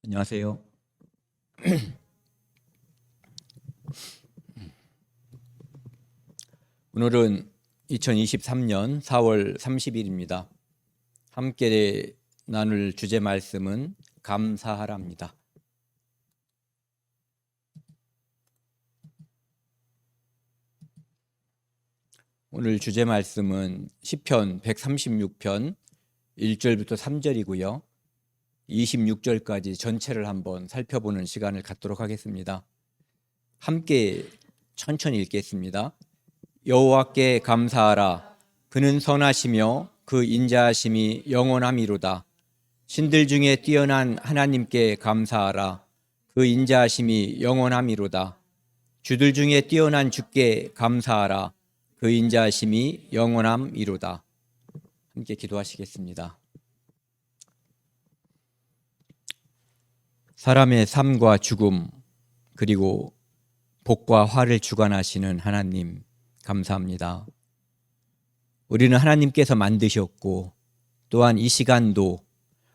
안녕하세요. 오늘은 2023년 4월 30일입니다. 함께 나눌 주제 말씀은 감사하라입니다. 오늘 주제 말씀은 시편 136편 1절부터 3절이고요. 26절까지 전체를 한번 살펴보는 시간을 갖도록 하겠습니다. 함께 천천히 읽겠습니다. 여호와께 감사하라. 그는 선하시며 그 인자하심이 영원함이로다. 신들 중에 뛰어난 하나님께 감사하라. 그 인자하심이 영원함이로다. 주들 중에 뛰어난 주께 감사하라. 그 인자하심이 영원함이로다. 함께 기도하시겠습니다. 사람의 삶과 죽음 그리고 복과 화를 주관하시는 하나님 감사합니다. 우리는 하나님께서 만드셨고 또한 이 시간도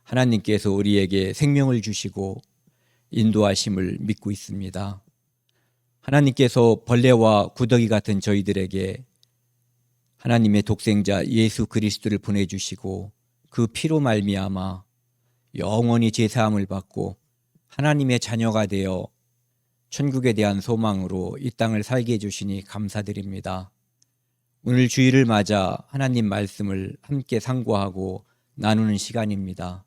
하나님께서 우리에게 생명을 주시고 인도하심을 믿고 있습니다. 하나님께서 벌레와 구더기 같은 저희들에게 하나님의 독생자 예수 그리스도를 보내주시고 그 피로 말미암아 영원히 제사함을 받고 하나님의 자녀가 되어 천국에 대한 소망으로 이 땅을 살게 해주시니 감사드립니다. 오늘 주일을 맞아 하나님 말씀을 함께 상고하고 나누는 시간입니다.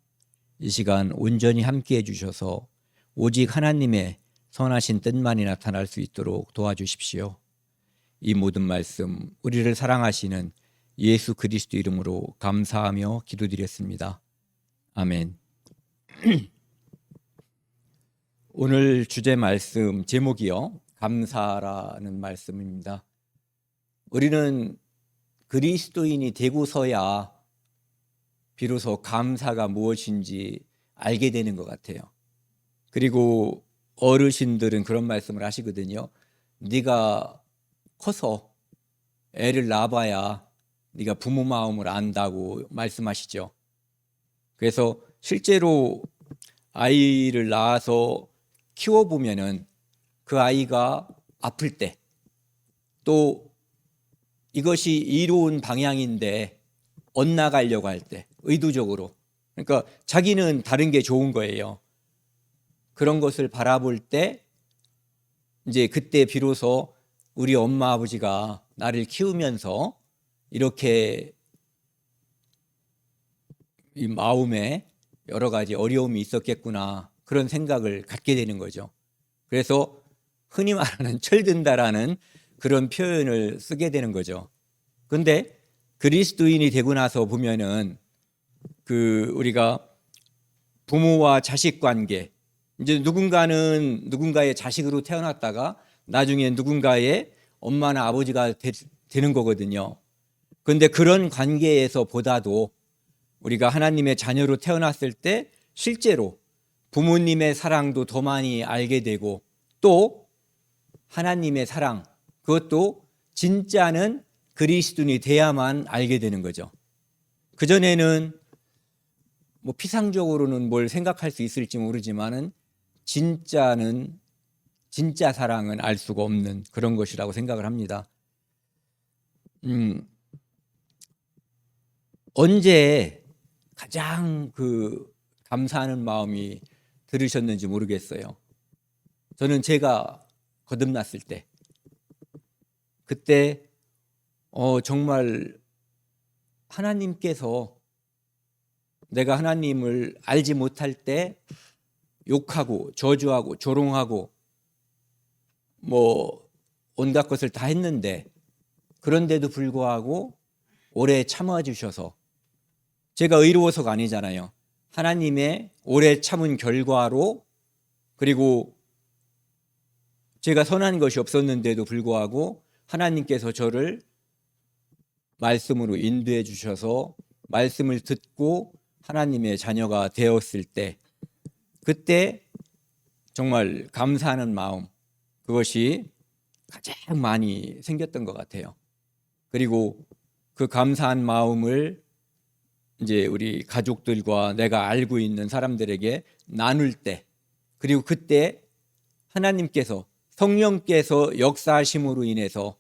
이 시간 온전히 함께 해주셔서 오직 하나님의 선하신 뜻만이 나타날 수 있도록 도와주십시오. 이 모든 말씀 우리를 사랑하시는 예수 그리스도 이름으로 감사하며 기도드렸습니다. 아멘. 오늘 주제 말씀 제목이요, 감사라는 말씀입니다. 우리는 그리스도인이 되고서야 비로소 감사가 무엇인지 알게 되는 것 같아요. 그리고 어르신들은 그런 말씀을 하시거든요. 네가 커서 애를 낳아봐야 네가 부모 마음을 안다고 말씀하시죠. 그래서 실제로 아이를 낳아서 키워보면은 그 아이가 아플 때, 또 이것이 이로운 방향인데 엇나가려고 할 때, 의도적으로, 그러니까 자기는 다른 게 좋은 거예요. 그런 것을 바라볼 때 이제 그때 비로소 우리 엄마 아버지가 나를 키우면서 이렇게 이 마음에 여러 가지 어려움이 있었겠구나, 그런 생각을 갖게 되는 거죠. 그래서 흔히 말하는 철든다라는 그런 표현을 쓰게 되는 거죠. 근데 그리스도인이 되고 나서 보면은 우리가 부모와 자식 관계, 이제 누군가는 누군가의 자식으로 태어났다가 나중에 누군가의 엄마나 아버지가 되는 거거든요. 그런데 그런 관계에서 보다도 우리가 하나님의 자녀로 태어났을 때 실제로 부모님의 사랑도 더 많이 알게 되고, 또 하나님의 사랑, 그것도 진짜는 그리스도인이 돼야만 알게 되는 거죠. 그전에는 뭐 피상적으로는 뭘 생각할 수 있을지 모르지만은 진짜 사랑은 알 수가 없는 그런 것이라고 생각을 합니다. 언제 가장 감사하는 마음이 들으셨는지 모르겠어요. 저는 제가 거듭났을 때, 그때 정말 하나님께서 내가 하나님을 알지 못할 때 욕하고 저주하고 조롱하고 뭐 온갖 것을 다 했는데, 그런데도 불구하고 오래 참아주셔서, 제가 의로워서가 아니잖아요. 하나님의 오래 참은 결과로, 그리고 제가 선한 것이 없었는데도 불구하고 하나님께서 저를 말씀으로 인도해 주셔서 말씀을 듣고 하나님의 자녀가 되었을 때, 그때 정말 감사하는 마음, 그것이 가장 많이 생겼던 것 같아요. 그리고 그 감사한 마음을 이제 우리 가족들과 내가 알고 있는 사람들에게 나눌 때 그리고 그때 하나님께서 성령께서 역사하심으로 인해서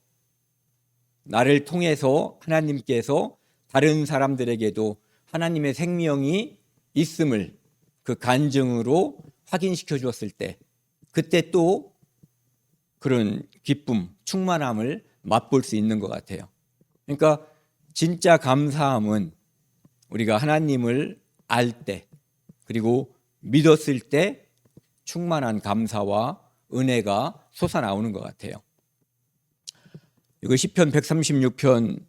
나를 통해서 하나님께서 다른 사람들에게도 하나님의 생명이 있음을 그 간증으로 확인시켜 주었을 때 그때 또 그런 기쁨, 충만함을 맛볼 수 있는 것 같아요. 그러니까 진짜 감사함은 우리가 하나님을 알 때 그리고 믿었을 때 충만한 감사와 은혜가 솟아나오는 것 같아요. 이거 시편 136편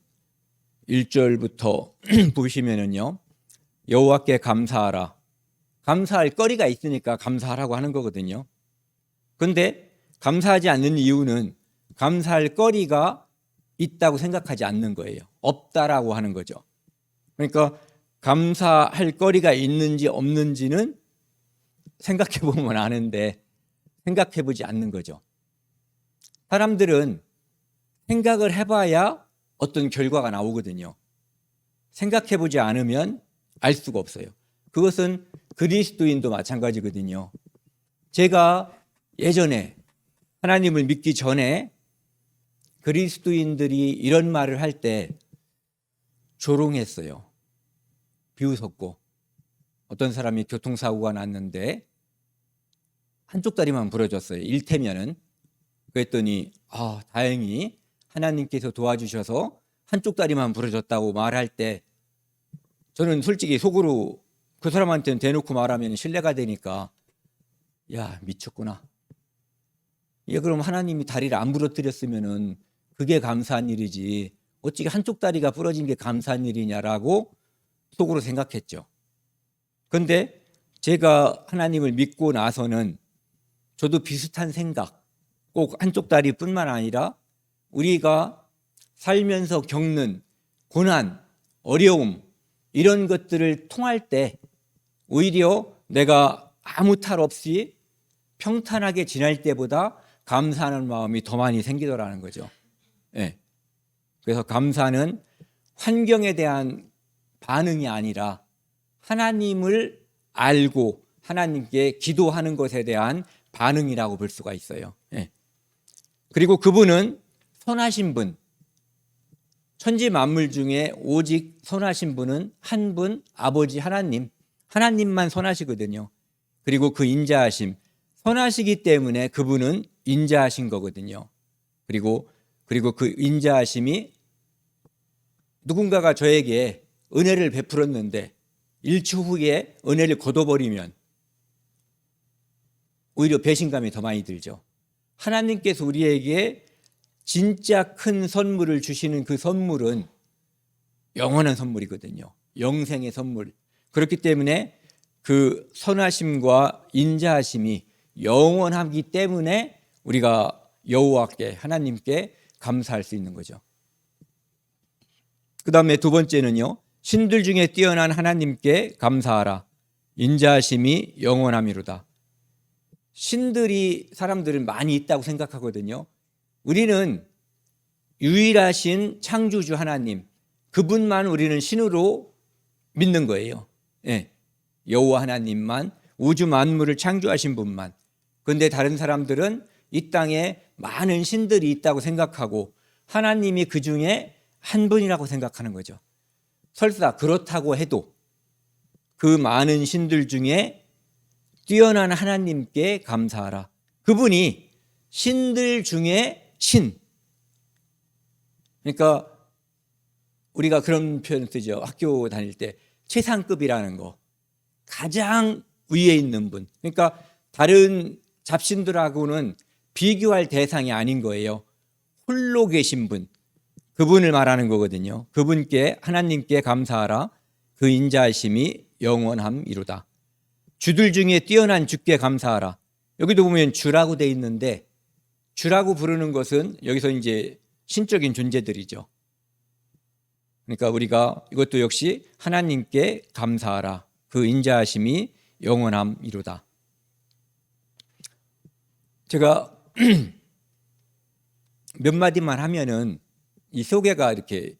1절부터 보시면은요. 여호와께 감사하라. 감사할 거리가 있으니까 감사하라고 하는 거거든요. 그런데 감사하지 않는 이유는 감사할 거리가 있다고 생각하지 않는 거예요. 없다라고 하는 거죠. 그러니까 감사할 거리가 있는지 없는지는 생각해 보면 아는데 생각해 보지 않는 거죠. 사람들은 생각을 해봐야 어떤 결과가 나오거든요. 생각해 보지 않으면 알 수가 없어요. 그것은 그리스도인도 마찬가지거든요. 제가 예전에 하나님을 믿기 전에 그리스도인들이 이런 말을 할 때 조롱했어요. 비웃었고 어떤 사람이 교통사고가 났는데 한쪽 다리만 부러졌어요. 일테면은. 그랬더니 다행히 하나님께서 도와주셔서 한쪽 다리만 부러졌다고 말할 때 저는 솔직히 속으로 그 사람한테는 대놓고 말하면 신뢰가 되니까 야 미쳤구나. 그럼 하나님이 다리를 안 부러뜨렸으면은 그게 감사한 일이지 어찌게 한쪽 다리가 부러진 게 감사한 일이냐라고 속으로 생각했죠. 그런데 제가 하나님을 믿고 나서는 저도 비슷한 생각, 꼭 한쪽 다리뿐만 아니라 우리가 살면서 겪는 고난, 어려움 이런 것들을 통할 때 오히려 내가 아무 탈 없이 평탄하게 지날 때보다 감사하는 마음이 더 많이 생기더라는 거죠. 네. 그래서 감사는 환경에 대한 반응이 아니라 하나님을 알고 하나님께 기도하는 것에 대한 반응이라고 볼 수가 있어요. 네. 그리고 그분은 선하신 분, 천지 만물 중에 오직 선하신 분은 한 분, 아버지 하나님만 선하시거든요. 그리고 그 인자하심, 선하시기 때문에 그분은 인자하신 거거든요. 그리고 그 인자하심이 누군가가 저에게 은혜를 베풀었는데 일초 후에 은혜를 거둬버리면 오히려 배신감이 더 많이 들죠. 하나님께서 우리에게 진짜 큰 선물을 주시는 그 선물은 영원한 선물이거든요. 영생의 선물. 그렇기 때문에 그 선하심과 인자하심이 영원하기 때문에 우리가 여호와께 하나님께 감사할 수 있는 거죠. 그 다음에 두 번째는요. 신들 중에 뛰어난 하나님께 감사하라. 인자하심이 영원함이로다. 신들이 사람들은 많이 있다고 생각하거든요. 우리는 유일하신 창조주 하나님, 그분만 우리는 신으로 믿는 거예요. 네. 여호와 하나님만, 우주 만물을 창조하신 분만. 그런데 다른 사람들은 이 땅에 많은 신들이 있다고 생각하고 하나님이 그 중에 한 분이라고 생각하는 거죠. 설사 그렇다고 해도 그 많은 신들 중에 뛰어난 하나님께 감사하라. 그분이 신들 중에 신. 그러니까 우리가 그런 표현 쓰죠. 학교 다닐 때 최상급이라는 거. 가장 위에 있는 분. 그러니까 다른 잡신들하고는 비교할 대상이 아닌 거예요. 홀로 계신 분. 그분을 말하는 거거든요. 그분께 하나님께 감사하라. 그 인자하심이 영원함이로다. 주들 중에 뛰어난 주께 감사하라. 여기도 보면 주라고 돼 있는데 주라고 부르는 것은 여기서 이제 신적인 존재들이죠. 그러니까 우리가 이것도 역시 하나님께 감사하라. 그 인자하심이 영원함이로다. 제가 몇 마디만 하면은 이 소개가 이렇게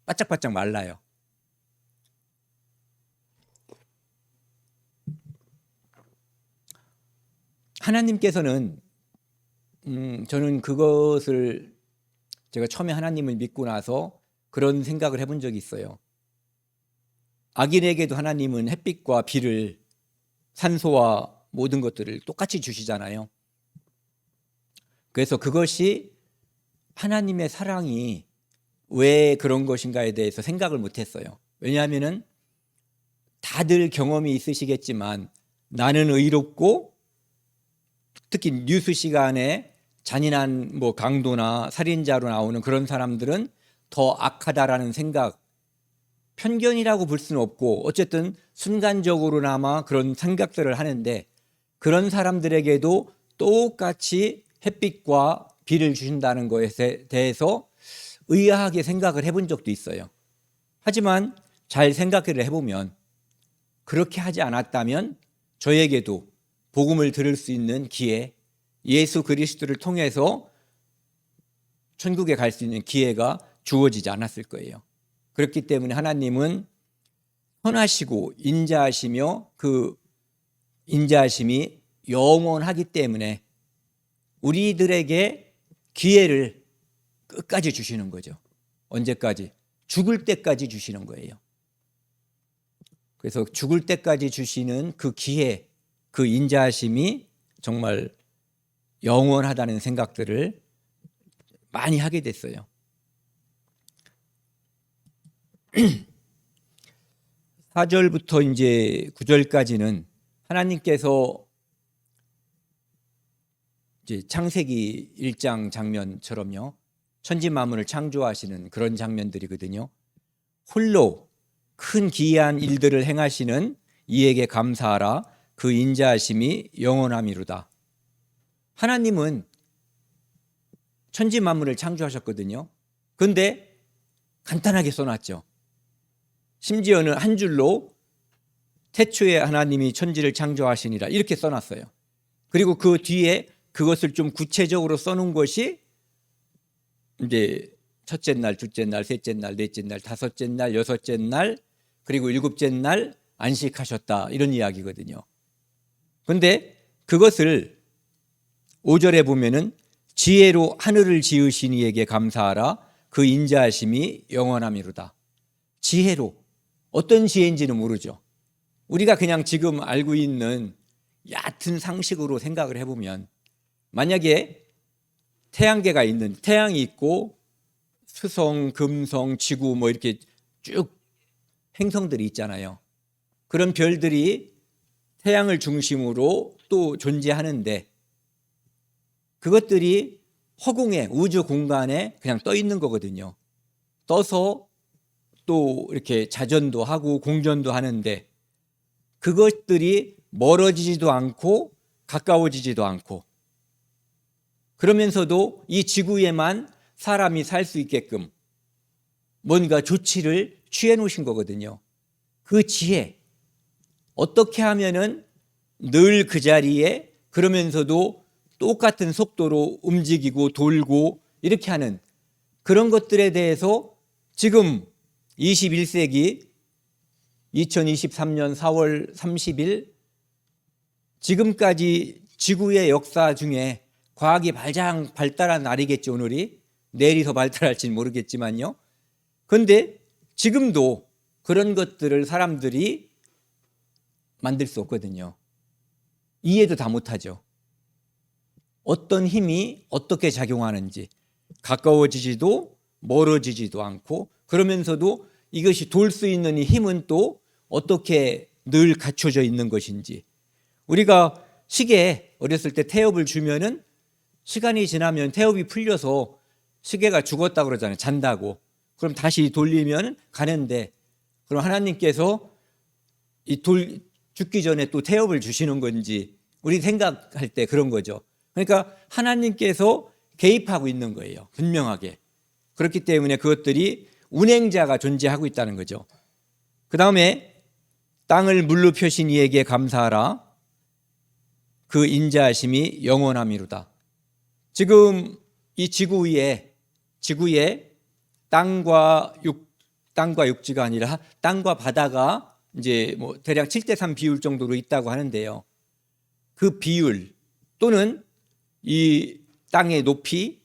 바짝바짝 말라요. 하나님께서는 저는 그것을 제가 처음에 하나님을 믿고 나서 그런 생각을 해본 적이 있어요. 악인에게도 하나님은 햇빛과 비를, 산소와 모든 것들을 똑같이 주시잖아요. 그래서 그것이 하나님의 사랑이 왜 그런 것인가에 대해서 생각을 못했어요. 왜냐하면은 다들 경험이 있으시겠지만 나는 의롭고, 특히 뉴스 시간에 잔인한 강도나 살인자로 나오는 그런 사람들은 더 악하다라는 생각, 편견이라고 볼 수는 없고 어쨌든 순간적으로나마 그런 생각들을 하는데, 그런 사람들에게도 똑같이 햇빛과 비를 주신다는 것에 대해서 의아하게 생각을 해본 적도 있어요. 하지만 잘 생각을 해보면 그렇게 하지 않았다면 저에게도 복음을 들을 수 있는 기회, 예수 그리스도를 통해서 천국에 갈 수 있는 기회가 주어지지 않았을 거예요. 그렇기 때문에 하나님은 선하시고 인자하시며 그 인자하심이 영원하기 때문에 우리들에게 기회를 끝까지 주시는 거죠. 언제까지? 죽을 때까지 주시는 거예요. 그래서 죽을 때까지 주시는 그 기회, 그 인자하심이 정말 영원하다는 생각들을 많이 하게 됐어요. 4절부터 이제 9절까지는 하나님께서 이제 창세기 1장 장면처럼요, 천지 만물을 창조하시는 그런 장면들이거든요. 홀로 큰 기이한 일들을 행하시는 이에게 감사하라. 그 인자하심이 영원함이로다. 하나님은 천지 만물을 창조하셨거든요. 그런데 간단하게 써놨죠. 심지어는 한 줄로 태초에 하나님이 천지를 창조하시니라 이렇게 써놨어요. 그리고 그 뒤에 그것을 좀 구체적으로 써놓은 것이 이제 첫째 날, 둘째 날, 셋째 날, 넷째 날, 다섯째 날, 여섯째 날, 그리고 일곱째 날 안식하셨다, 이런 이야기거든요. 그런데 그것을 5절에 보면은 지혜로 하늘을 지으신 이에게 감사하라. 그 인자하심이 영원함이로다. 지혜로, 어떤 지혜인지는 모르죠. 우리가 그냥 지금 알고 있는 얕은 상식으로 생각을 해보면, 만약에 태양계가 있는, 태양이 있고 수성, 금성, 지구 이렇게 쭉 행성들이 있잖아요. 그런 별들이 태양을 중심으로 또 존재하는데 그것들이 허공에, 우주 공간에 그냥 떠 있는 거거든요. 떠서 또 이렇게 자전도 하고 공전도 하는데 그것들이 멀어지지도 않고 가까워지지도 않고, 그러면서도 이 지구에만 사람이 살 수 있게끔 뭔가 조치를 취해 놓으신 거거든요. 그 지혜, 어떻게 하면은 늘 그 자리에 그러면서도 똑같은 속도로 움직이고 돌고 이렇게 하는 그런 것들에 대해서 지금 21세기 2023년 4월 30일 지금까지 지구의 역사 중에 과학이 가장 발달한 날이겠죠. 오늘이, 내일이 더 발달할지는 모르겠지만요. 그런데 지금도 그런 것들을 사람들이 만들 수 없거든요. 이해도 다 못하죠. 어떤 힘이 어떻게 작용하는지, 가까워지지도 멀어지지도 않고, 그러면서도 이것이 돌 수 있는 이 힘은 또 어떻게 늘 갖춰져 있는 것인지. 우리가 시계에 어렸을 때 태엽을 주면은 시간이 지나면 태엽이 풀려서 시계가 죽었다고 그러잖아요. 잔다고. 그럼 다시 돌리면 가는데, 그럼 하나님께서 죽기 전에 또 태엽을 주시는 건지 우리 생각할 때 그런 거죠. 그러니까 하나님께서 개입하고 있는 거예요. 분명하게. 그렇기 때문에 그것들이 운행자가 존재하고 있다는 거죠. 그 다음에 땅을 물로 펴신 이에게 감사하라. 그 인자하심이 영원함이로다. 지금 이 지구에 땅과 육지가 아니라 땅과 바다가 이제 대략 7대3 비율 정도로 있다고 하는데요. 그 비율, 또는 이 땅의 높이,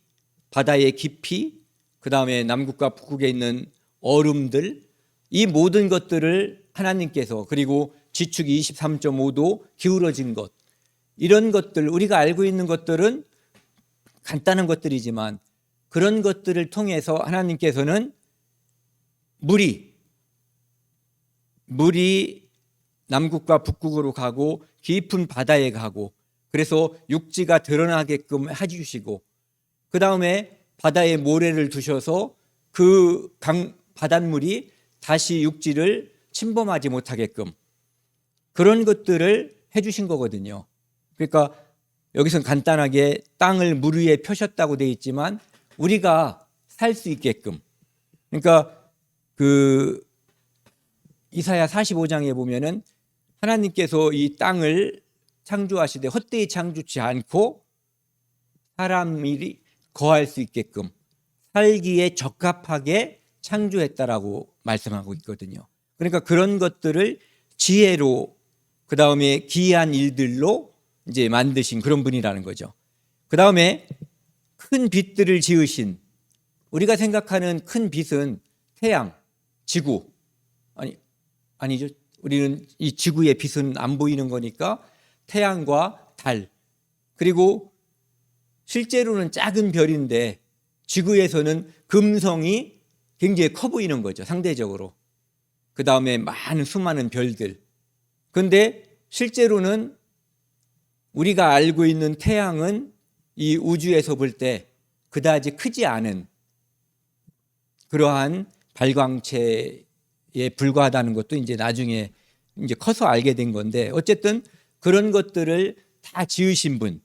바다의 깊이, 그 다음에 남극과 북극에 있는 얼음들, 이 모든 것들을 하나님께서, 그리고 지축이 23.5도 기울어진 것, 이런 것들, 우리가 알고 있는 것들은 간단한 것들이지만 그런 것들을 통해서 하나님께서는 물이 남극과 북극으로 가고 깊은 바다에 가고, 그래서 육지가 드러나게끔 해주시고, 그 다음에 바다에 모래를 두셔서 그 바닷물이 다시 육지를 침범하지 못하게끔 그런 것들을 해주신 거거든요. 그러니까 여기서는 간단하게 땅을 물 위에 펴셨다고 되어 있지만 우리가 살 수 있게끔, 그러니까 그 이사야 45장에 보면은 하나님께서 이 땅을 창조하시되 헛되이 창조치 않고 사람이 거할 수 있게끔 살기에 적합하게 창조했다라고 말씀하고 있거든요. 그러니까 그런 것들을 지혜로, 그 다음에 기이한 일들로 이제 만드신 그런 분이라는 거죠. 그 다음에 큰 빛들을 지으신, 우리가 생각하는 큰 빛은 태양, 지구, 아니죠. 우리는 이 지구의 빛은 안 보이는 거니까 태양과 달, 그리고 실제로는 작은 별인데 지구에서는 금성이 굉장히 커 보이는 거죠, 상대적으로. 그 다음에 많은 수많은 별들. 그런데 실제로는 우리가 알고 있는 태양은 이 우주에서 볼 때 그다지 크지 않은 그러한 발광체에 불과하다는 것도 이제 나중에 이제 커서 알게 된 건데, 어쨌든 그런 것들을 다 지으신 분,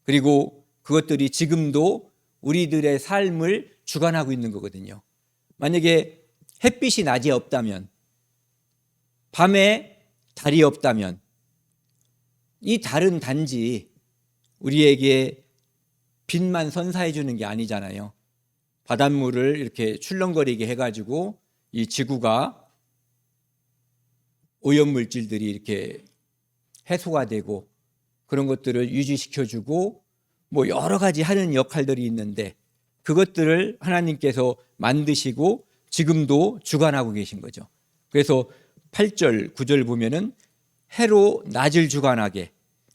그리고 그것들이 지금도 우리들의 삶을 주관하고 있는 거거든요. 만약에 햇빛이 낮에 없다면, 밤에 달이 없다면, 이 달은 단지 우리에게 빛만 선사해 주는 게 아니잖아요. 바닷물을 이렇게 출렁거리게 해가지고 이 지구가 오염물질들이 이렇게 해소가 되고 그런 것들을 유지시켜주고 뭐 여러 가지 하는 역할들이 있는데, 그것들을 하나님께서 만드시고 지금도 주관하고 계신 거죠. 그래서 8절, 9절 보면은 해로 낮을 주관하게,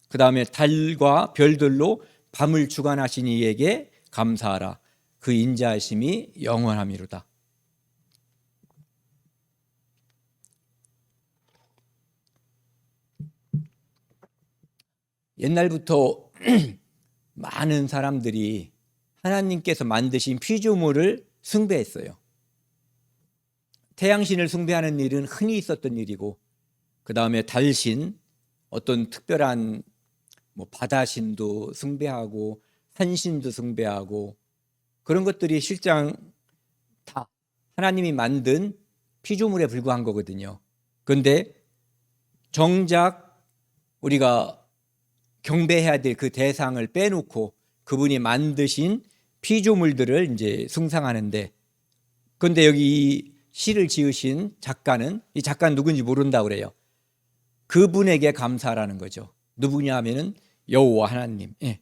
그 다음에 달과 별들로 밤을 주관하신 이에게 감사하라. 그 인자하심이 영원함이로다. 옛날부터 많은 사람들이 하나님께서 만드신 피조물을 숭배했어요. 태양신을 숭배하는 일은 흔히 있었던 일이고, 그 다음에 달신, 어떤 특별한 뭐 바다신도 숭배하고 산신도 숭배하고, 그런 것들이 실상 다 하나님이 만든 피조물에 불과한 거거든요. 그런데 정작 우리가 경배해야 될 그 대상을 빼놓고 그분이 만드신 피조물들을 이제 숭상하는데, 그런데 여기 이 시를 지으신 작가는, 이 작가는 누군지 모른다고 그래요. 그분에게 감사라는 거죠. 누구냐 하면은 여호와 하나님. 예.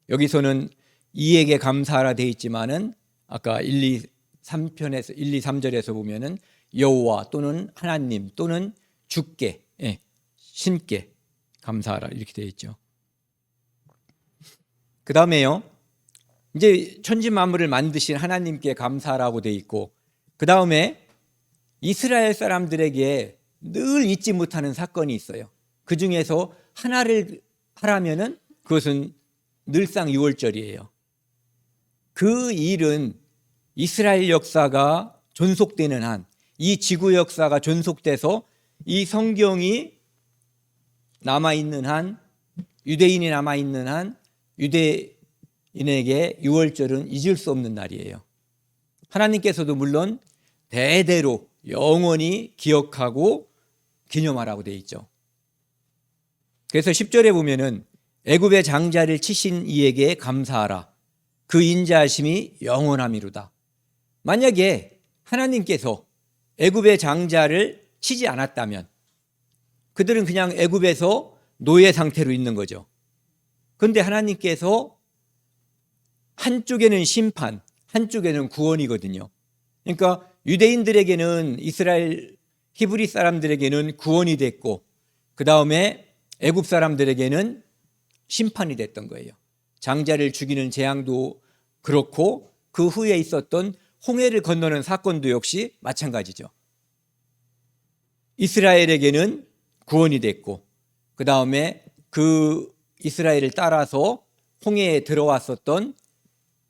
여기서는 이에게 감사하라 되어 있지만은 아까 1, 2, 3편에서 1, 2, 3절에서 보면은 여호와 또는 하나님 또는 주께, 예, 신께 감사하라 이렇게 되어 있죠. 그 다음에요, 이제 천지 만물을 만드신 하나님께 감사라고 되어 있고, 그 다음에 이스라엘 사람들에게 늘 잊지 못하는 사건이 있어요. 그 중에서 하나를 하라면은 그것은 늘상 유월절이에요. 그 일은 이스라엘 역사가 존속되는 한, 이 지구 역사가 존속돼서 이 성경이 남아있는 한, 유대인이 남아있는 한 유대인에게 유월절은 잊을 수 없는 날이에요. 하나님께서도 물론 대대로 영원히 기억하고 기념하라고 되어 있죠. 그래서 10절에 보면은 애굽의 장자를 치신 이에게 감사하라. 그 인자하심이 영원함이로다. 만약에 하나님께서 애굽의 장자를 치지 않았다면 그들은 그냥 애굽에서 노예 상태로 있는 거죠. 그런데 하나님께서 한쪽에는 심판, 한쪽에는 구원이거든요. 그러니까 유대인들에게는 이스라엘 히브리 사람들에게는 구원이 됐고 그 다음에 애굽 사람들에게는 심판이 됐던 거예요. 장자를 죽이는 재앙도 그렇고 그 후에 있었던 홍해를 건너는 사건도 역시 마찬가지죠. 이스라엘에게는 구원이 됐고 그 다음에 그 이스라엘을 따라서 홍해에 들어왔었던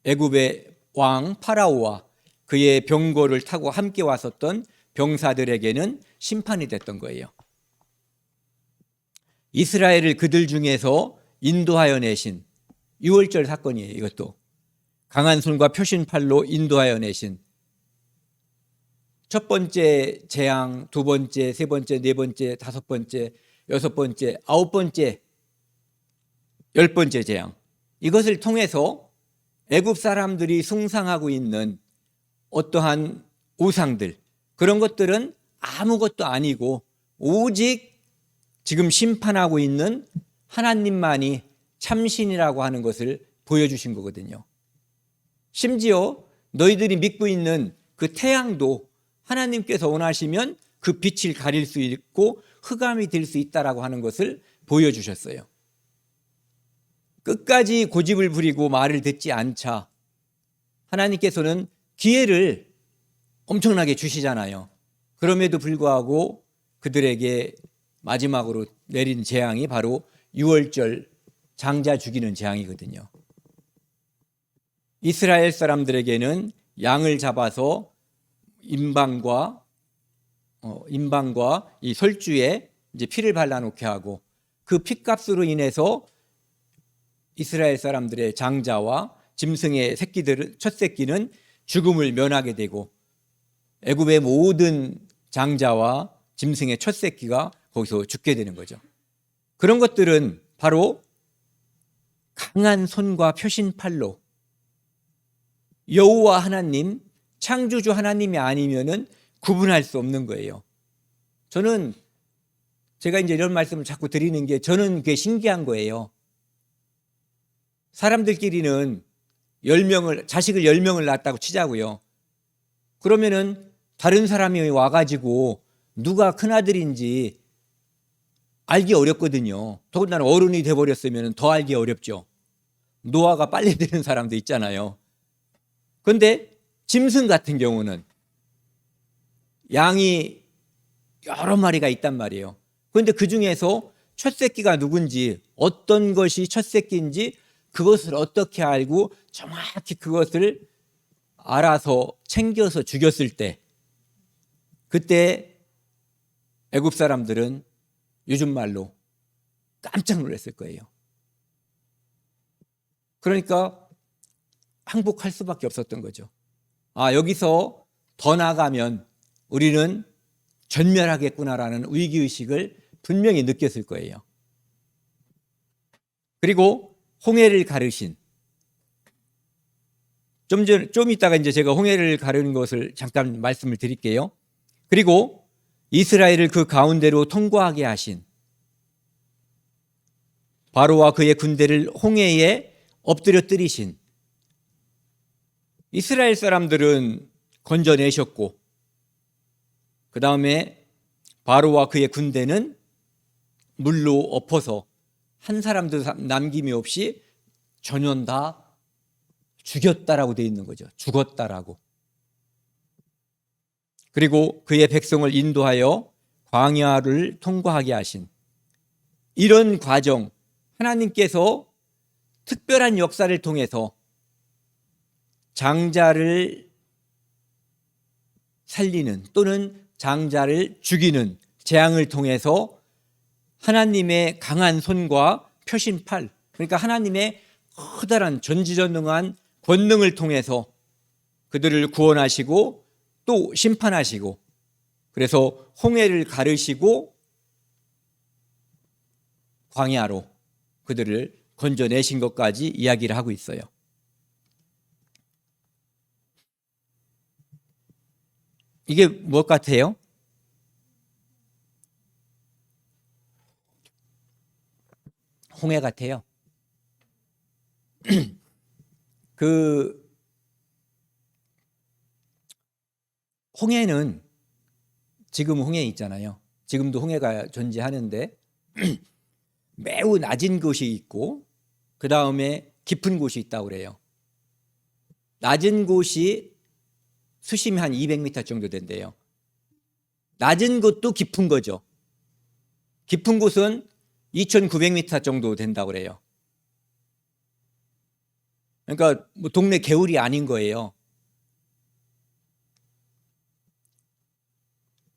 애굽의 왕 파라오와 그의 병거를 타고 함께 왔었던 병사들에게는 심판이 됐던 거예요. 이스라엘을 그들 중에서 인도하여 내신 6월절 사건이에요. 이것도 강한 손과 표신팔로 인도하여 내신 첫 번째 재앙, 두 번째, 세 번째, 네 번째, 다섯 번째, 여섯 번째, 아홉 번째, 열 번째 재앙. 이것을 통해서 애굽 사람들이 숭상하고 있는 어떠한 우상들, 그런 것들은 아무것도 아니고 오직 지금 심판하고 있는 하나님만이 참신이라고 하는 것을 보여주신 거거든요. 심지어 너희들이 믿고 있는 그 태양도 하나님께서 원하시면 그 빛을 가릴 수 있고 흑암이 될 수 있다라고 하는 것을 보여주셨어요. 끝까지 고집을 부리고 말을 듣지 않자 하나님께서는 기회를 엄청나게 주시잖아요. 그럼에도 불구하고 그들에게 마지막으로 내린 재앙이 바로 6월절 장자 죽이는 재앙이거든요. 이스라엘 사람들에게는 양을 잡아서 임방과 이 설주에 이제 피를 발라놓게 하고 그 피값으로 인해서 이스라엘 사람들의 장자와 짐승의 새끼들, 첫 새끼는 죽음을 면하게 되고 애굽의 모든 장자와 짐승의 첫 새끼가 거기서 죽게 되는 거죠. 그런 것들은 바로 강한 손과 표신팔로 여호와 하나님, 창조주 하나님이 아니면은 구분할 수 없는 거예요. 제가 이제 이런 말씀을 자꾸 드리는 게 저는 그게 신기한 거예요. 사람들끼리는 자식을 10명을 낳았다고 치자고요. 그러면은 다른 사람이 와가지고 누가 큰아들인지 알기 어렵거든요. 더군다나 어른이 돼버렸으면 더 알기 어렵죠. 노화가 빨리 드는 사람도 있잖아요. 그런데 짐승 같은 경우는 양이 여러 마리가 있단 말이에요. 그런데 그 중에서 첫 새끼가 누군지, 어떤 것이 첫 새끼인지 그것을 어떻게 알고 정확히 그것을 알아서 챙겨서 죽였을 때, 그때 애굽 사람들은 요즘 말로 깜짝 놀랐을 거예요. 그러니까 항복할 수밖에 없었던 거죠. 여기서 더 나가면 우리는 전멸하겠구나라는 위기의식을 분명히 느꼈을 거예요. 그리고 홍해를 가르신, 좀 이따가 이제 제가 홍해를 가르는 것을 잠깐 말씀을 드릴게요. 그리고 이스라엘을 그 가운데로 통과하게 하신, 바로와 그의 군대를 홍해에 엎드려뜨리신, 이스라엘 사람들은 건져내셨고 그 다음에 바로와 그의 군대는 물로 엎어서 한 사람도 남김이 없이 전원 다 죽였다라고 되어 있는 거죠. 죽었다라고. 그리고 그의 백성을 인도하여 광야를 통과하게 하신, 이런 과정, 하나님께서 특별한 역사를 통해서 장자를 살리는 또는 장자를 죽이는 재앙을 통해서 하나님의 강한 손과 표신팔, 그러니까 하나님의 커다란 전지전능한 권능을 통해서 그들을 구원하시고 또 심판하시고, 그래서 홍해를 가르시고 광야로 그들을 건져내신 것까지 이야기를 하고 있어요. 이게 무엇 같아요? 홍해 같아요. 그 홍해는 지금 홍해 있잖아요. 지금도 홍해가 존재하는데 매우 낮은 곳이 있고 그 다음에 깊은 곳이 있다고 그래요. 낮은 곳이 수심이 한 200m 정도 된대요. 낮은 곳도 깊은 거죠. 깊은 곳은 2,900m 정도 된다고 그래요. 그러니까 뭐 동네 개울이 아닌 거예요.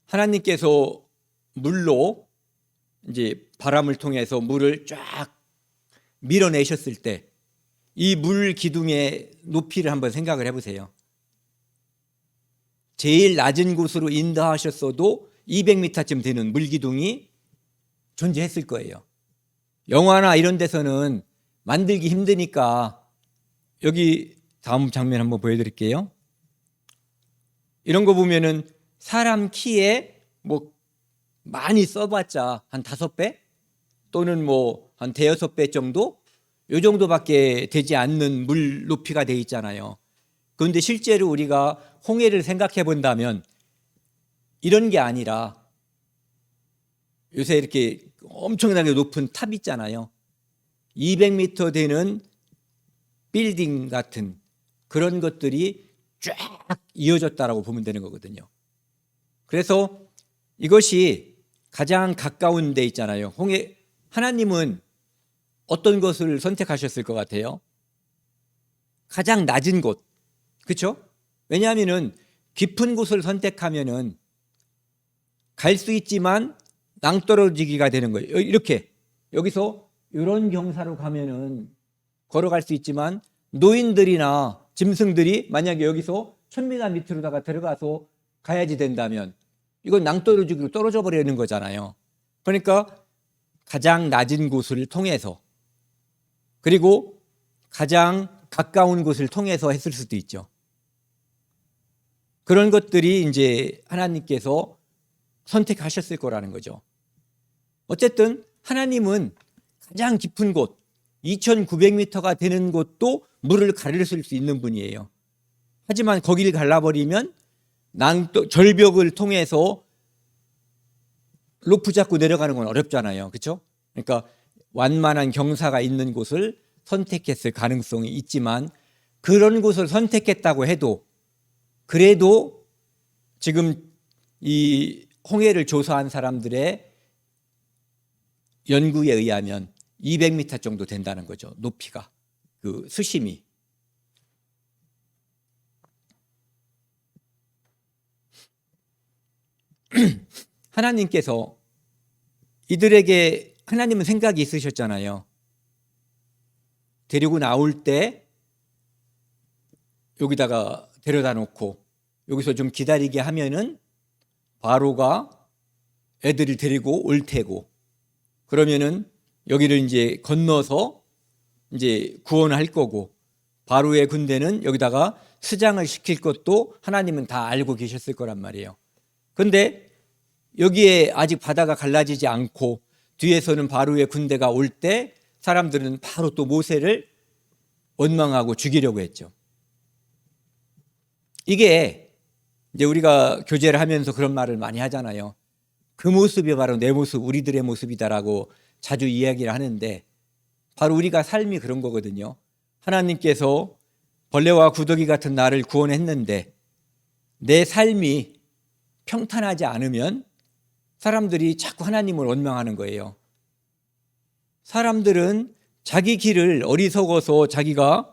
하나님께서 물로 이제 바람을 통해서 물을 쫙 밀어내셨을 때 이 물 기둥의 높이를 한번 생각을 해보세요. 제일 낮은 곳으로 인도하셨어도 200m쯤 되는 물 기둥이 존재했을 거예요. 영화나 이런 데서는 만들기 힘드니까 여기 다음 장면 한번 보여드릴게요. 이런 거 보면은 사람 키에 뭐 많이 써봤자 한 5배 또는 뭐 한 대여섯 배 정도 이 정도밖에 되지 않는 물 높이가 돼 있잖아요. 그런데 실제로 우리가 홍해를 생각해 본다면 이런 게 아니라 요새 이렇게 엄청나게 높은 탑 있잖아요. 200m 되는 빌딩 같은 그런 것들이 쫙 이어졌다라고 보면 되는 거거든요. 그래서 이것이 가장 가까운 데 있잖아요. 홍해, 하나님은 어떤 것을 선택하셨을 것 같아요? 가장 낮은 곳, 그렇죠? 왜냐하면은 깊은 곳을 선택하면은 갈 수 있지만 낭떠러지기가 되는 거예요. 이렇게 여기서 이런 경사로 가면은 걸어갈 수 있지만 노인들이나 짐승들이 만약에 여기서 1000m 밑으로다가 들어가서 가야지 된다면 이건 낭떠러지기로 떨어져 버리는 거잖아요. 그러니까 가장 낮은 곳을 통해서 그리고 가장 가까운 곳을 통해서 했을 수도 있죠. 그런 것들이 이제 하나님께서 선택하셨을 거라는 거죠. 어쨌든 하나님은 가장 깊은 곳 2,900m가 되는 곳도 물을 가르실 수 있는 분이에요. 하지만 거기를 갈라버리면 절벽을 통해서 로프 잡고 내려가는 건 어렵잖아요. 그렇죠? 그러니까 완만한 경사가 있는 곳을 선택했을 가능성이 있지만 그런 곳을 선택했다고 해도 그래도 지금 이 홍해를 조사한 사람들의 연구에 의하면 200m 정도 된다는 거죠. 높이가, 그 수심이. 하나님께서 이들에게 하나님은 생각이 있으셨잖아요. 데리고 나올 때 여기다가 데려다 놓고 여기서 좀 기다리게 하면은 바로가 애들을 데리고 올 테고 그러면은 여기를 이제 건너서 이제 구원할 거고 바로의 군대는 여기다가 수장을 시킬 것도 하나님은 다 알고 계셨을 거란 말이에요. 그런데 여기에 아직 바다가 갈라지지 않고 뒤에서는 바로의 군대가 올 때 사람들은 바로 또 모세를 원망하고 죽이려고 했죠. 이게 이제 우리가 교제를 하면서 그런 말을 많이 하잖아요. 그 모습이 바로 내 모습, 우리들의 모습이다라고 자주 이야기를 하는데 바로 우리가 삶이 그런 거거든요. 하나님께서 벌레와 구더기 같은 나를 구원했는데 내 삶이 평탄하지 않으면 사람들이 자꾸 하나님을 원망하는 거예요. 사람들은 자기 길을 어리석어서 자기가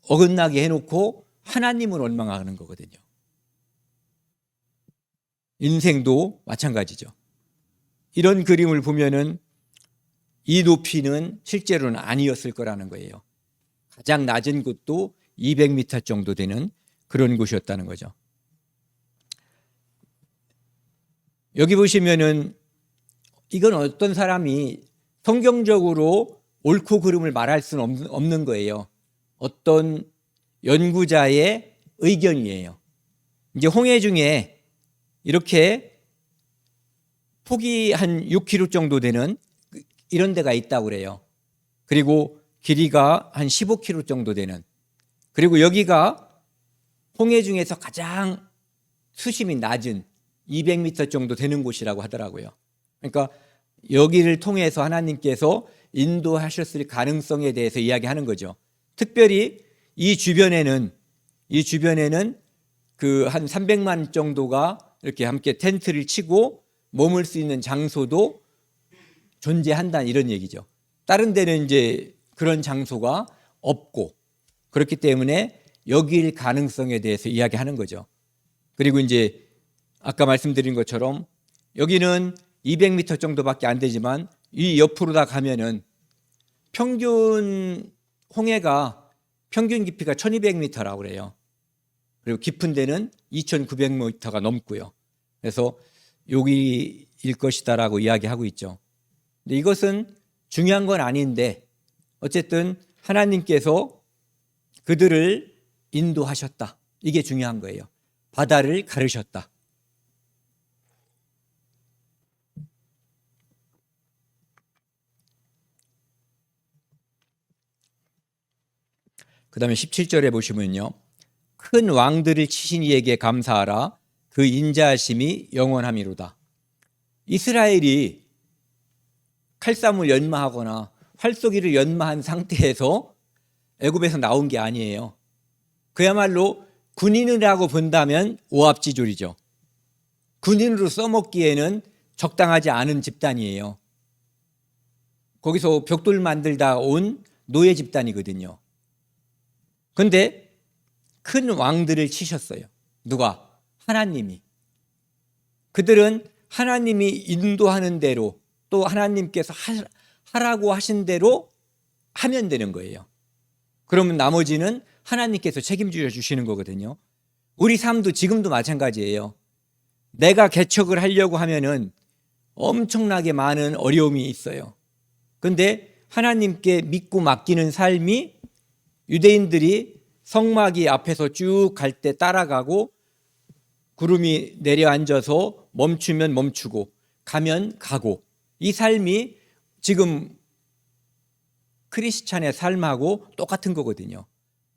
어긋나게 해놓고 하나님을 원망하는 거거든요. 인생도 마찬가지죠. 이런 그림을 보면은 이 높이는 실제로는 아니었을 거라는 거예요. 가장 낮은 곳도 200m 정도 되는 그런 곳이었다는 거죠. 여기 보시면은 이건 어떤 사람이 성경적으로 옳고 그름을 말할 수는 없는 거예요. 어떤 연구자의 의견이에요. 이제 홍해 중에 이렇게 폭이 한 6km 정도 되는 이런 데가 있다고 그래요. 그리고 길이가 한 15km 정도 되는 그리고 여기가 홍해 중에서 가장 수심이 낮은 200m 정도 되는 곳이라고 하더라고요. 그러니까 여기를 통해서 하나님께서 인도하셨을 가능성에 대해서 이야기하는 거죠. 특별히 이 주변에는 그 한 300만 정도가 이렇게 함께 텐트를 치고 머물 수 있는 장소도 존재한다, 이런 얘기죠. 다른 데는 이제 그런 장소가 없고, 그렇기 때문에 여기일 가능성에 대해서 이야기하는 거죠. 그리고 이제 아까 말씀드린 것처럼 여기는 200m 정도밖에 안 되지만 이 옆으로 다 가면은 평균 홍해가 평균 깊이가 1200m라고 그래요. 그리고 깊은 데는 2900m가 넘고요. 그래서 여기일 것이다라고 이야기하고 있죠. 근데 이것은 중요한 건 아닌데 어쨌든 하나님께서 그들을 인도하셨다. 이게 중요한 거예요. 바다를 가르셨다. 그 다음에 17절에 보시면요. 큰 왕들을 치신 이에게 감사하라. 그 인자하심이 영원함이로다. 이스라엘이 칼싸움을 연마하거나 활쏘기를 연마한 상태에서 애굽에서 나온 게 아니에요. 그야말로 군인이라고 본다면 오합지졸이죠. 군인으로 써먹기에는 적당하지 않은 집단이에요. 거기서 벽돌 만들다 온 노예 집단이거든요. 그런데 큰 왕들을 치셨어요. 누가? 하나님이. 그들은 하나님이 인도하는 대로, 또 하나님께서 하라고 하신 대로 하면 되는 거예요. 그러면 나머지는 하나님께서 책임져 주시는 거거든요. 우리 삶도 지금도 마찬가지예요. 내가 개척을 하려고 하면은 엄청나게 많은 어려움이 있어요. 그런데 하나님께 믿고 맡기는 삶이, 유대인들이 성막이 앞에서 쭉 갈 때 따라가고 구름이 내려앉아서 멈추면 멈추고 가면 가고, 이 삶이 지금 크리스찬의 삶하고 똑같은 거거든요.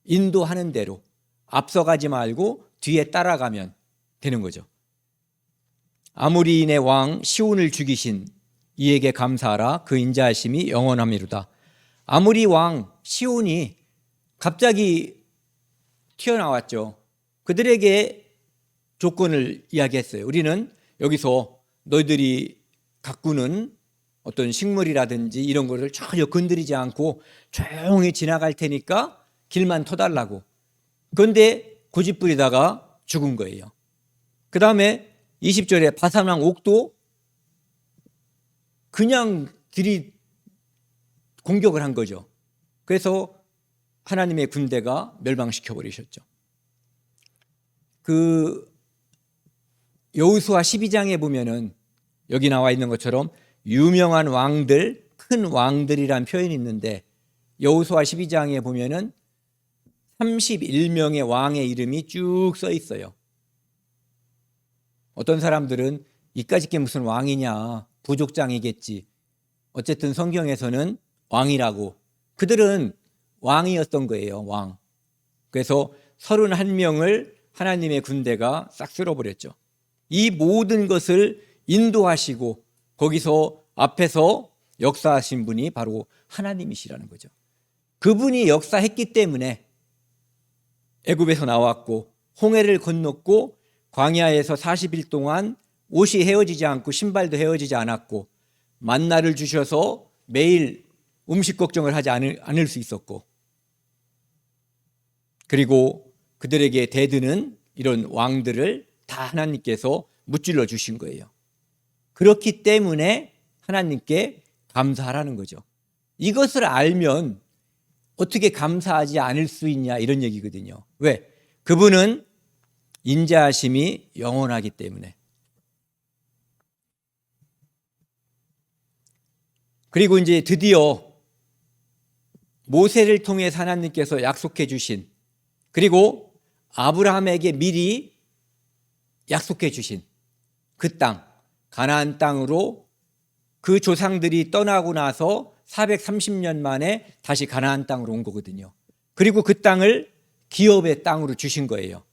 인도하는 대로 앞서가지 말고 뒤에 따라가면 되는 거죠. 아모리인의 왕 시온을 죽이신 이에게 감사하라. 그 인자하심이 영원함이로다. 아모리 왕 시온이 갑자기 튀어나왔죠. 그들에게 조건을 이야기했어요. 우리는 여기서 너희들이 가꾸는 어떤 식물이라든지 이런 것을 전혀 건드리지 않고 조용히 지나갈 테니까 길만 터달라고. 그런데 고집 부리다가 죽은 거예요. 그 다음에 20절에 바산왕 옥도 그냥 들이 공격을 한 거죠. 그래서 하나님의 군대가 멸망시켜 버리셨죠. 그 여호수아 12장에 보면은 여기 나와 있는 것처럼 유명한 왕들, 큰 왕들이란 표현이 있는데 여호수아 12장에 보면은 31명의 왕의 이름이 쭉 써 있어요. 어떤 사람들은 이까짓 게 무슨 왕이냐, 부족장이겠지. 어쨌든 성경에서는 왕이라고. 그들은 왕이었던 거예요, 왕. 그래서 31명을 하나님의 군대가 싹 쓸어버렸죠. 이 모든 것을 인도하시고 거기서 앞에서 역사하신 분이 바로 하나님이시라는 거죠. 그분이 역사했기 때문에 애굽에서 나왔고 홍해를 건넜고 광야에서 40일 동안 옷이 헤어지지 않고 신발도 헤어지지 않았고 만나를 주셔서 매일 음식 걱정을 하지 않을 수 있었고, 그리고 그들에게 대드는 이런 왕들을 다 하나님께서 무찔러 주신 거예요. 그렇기 때문에 하나님께 감사하라는 거죠. 이것을 알면 어떻게 감사하지 않을 수 있냐, 이런 얘기거든요. 왜? 그분은 인자하심이 영원하기 때문에. 그리고 이제 드디어 모세를 통해서 하나님께서 약속해 주신, 그리고 아브라함에게 미리 약속해 주신 그 땅, 가나안 땅으로 그 조상들이 떠나고 나서 430년 만에 다시 가나안 땅으로 온 거거든요. 그리고 그 땅을 기업의 땅으로 주신 거예요.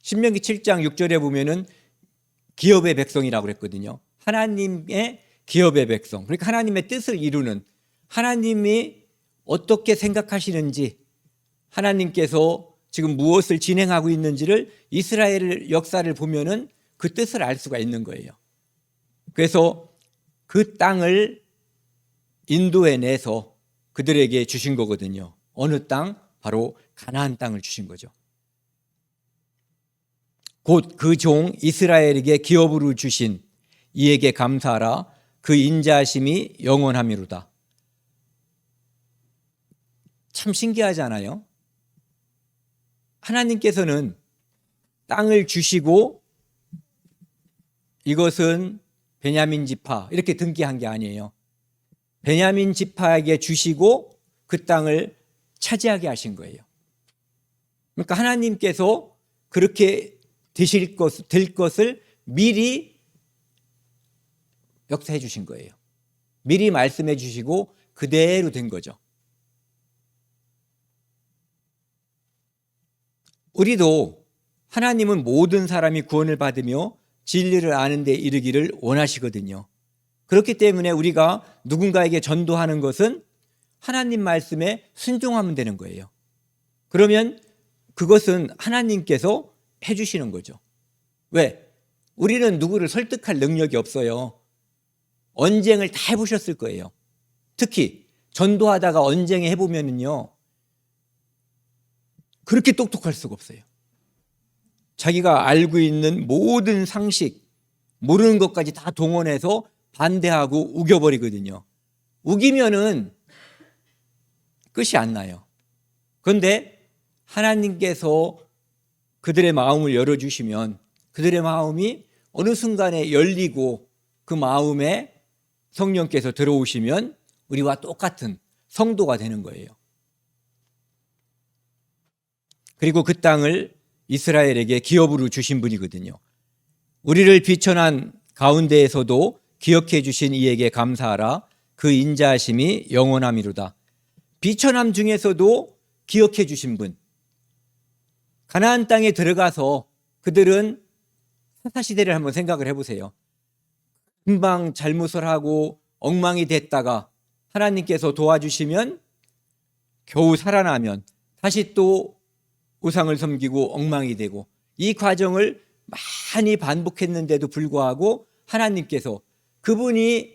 신명기 7장 6절에 보면은 기업의 백성이라고 그랬거든요. 하나님의 기업의 백성. 그러니까 하나님의 뜻을 이루는, 하나님이 어떻게 생각하시는지, 하나님께서 지금 무엇을 진행하고 있는지를 이스라엘 역사를 보면은 그 뜻을 알 수가 있는 거예요. 그래서 그 땅을 인도해 내서 그들에게 주신 거거든요. 어느 땅? 바로 가나안 땅을 주신 거죠. 곧 그 종 이스라엘에게 기업으로 주신 이에게 감사하라. 그 인자하심이 영원함이로다. 참 신기하잖아요. 하나님께서는 땅을 주시고 이것은 베냐민 지파 이렇게 등기한 게 아니에요. 베냐민 지파에게 주시고 그 땅을 차지하게 하신 거예요. 그러니까 하나님께서 그렇게 될 것을 미리 역사해 주신 거예요. 미리 말씀해 주시고 그대로 된 거죠. 우리도 하나님은 모든 사람이 구원을 받으며 진리를 아는 데 이르기를 원하시거든요. 그렇기 때문에 우리가 누군가에게 전도하는 것은 하나님 말씀에 순종하면 되는 거예요. 그러면 그것은 하나님께서 해주시는 거죠. 왜? 우리는 누구를 설득할 능력이 없어요. 언쟁을 다 해보셨을 거예요. 특히 전도하다가 언쟁에 해보면은요, 그렇게 똑똑할 수가 없어요. 자기가 알고 있는 모든 상식, 모르는 것까지 다 동원해서 반대하고 우겨버리거든요. 우기면은 끝이 안 나요. 그런데 하나님께서 그들의 마음을 열어주시면 그들의 마음이 어느 순간에 열리고 그 마음에 성령께서 들어오시면 우리와 똑같은 성도가 되는 거예요. 그리고 그 땅을 이스라엘에게 기업으로 주신 분이거든요. 우리를 비천한 가운데에서도 기억해 주신 이에게 감사하라. 그 인자하심이 영원함이로다. 비천함 중에서도 기억해 주신 분. 가나안 땅에 들어가서 그들은 사사시대를 한번 생각을 해보세요. 금방 잘못을 하고 엉망이 됐다가 하나님께서 도와주시면 겨우 살아나면 다시 또 우상을 섬기고 엉망이 되고, 이 과정을 많이 반복했는데도 불구하고 하나님께서 그분이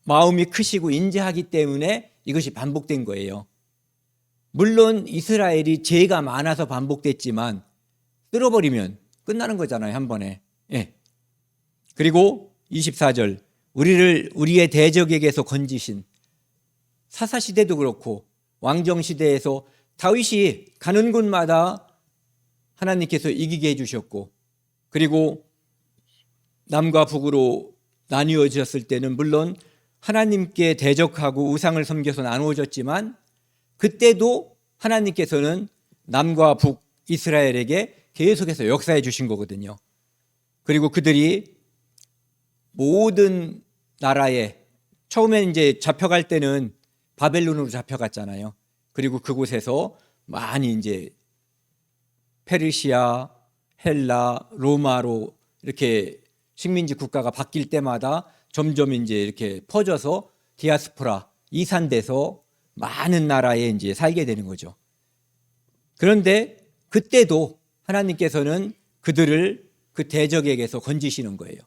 마음이 크시고 인자하기 때문에 이것이 반복된 거예요. 물론 이스라엘이 죄가 많아서 반복됐지만 쓸어버리면 끝나는 거잖아요, 한 번에. 예. 그리고 24절, 우리를 우리의 대적에게서 건지신, 사사시대도 그렇고 왕정시대에서 다윗이 가는 곳마다 하나님께서 이기게 해주셨고, 그리고 남과 북으로 나뉘어졌을 때는 물론 하나님께 대적하고 우상을 섬겨서 나누어졌지만 그때도 하나님께서는 남과 북 이스라엘에게 계속해서 역사해 주신 거거든요. 그리고 그들이 모든 나라에, 처음에 이제 잡혀갈 때는 바벨론으로 잡혀갔잖아요. 그리고 그곳에서 많이 이제 페르시아, 헬라, 로마로 이렇게 식민지 국가가 바뀔 때마다 점점 이제 이렇게 퍼져서 디아스포라, 이산돼서 많은 나라에 이제 살게 되는 거죠. 그런데 그때도 하나님께서는 그들을 그 대적에게서 건지시는 거예요.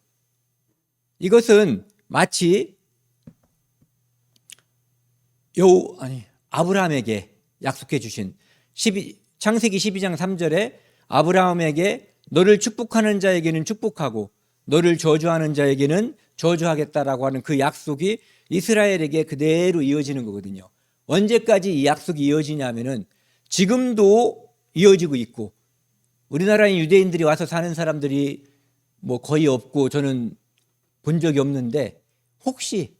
이것은 마치 아브라함에게 약속해 주신 창세기 12장 3절에 아브라함에게 너를 축복하는 자에게는 축복하고 너를 저주하는 자에게는 저주하겠다라고 하는 그 약속이 이스라엘에게 그대로 이어지는 거거든요. 언제까지 이 약속이 이어지냐면은 지금도 이어지고 있고, 우리나라에 유대인들이 와서 사는 사람들이 뭐 거의 없고 저는 본 적이 없는데, 혹시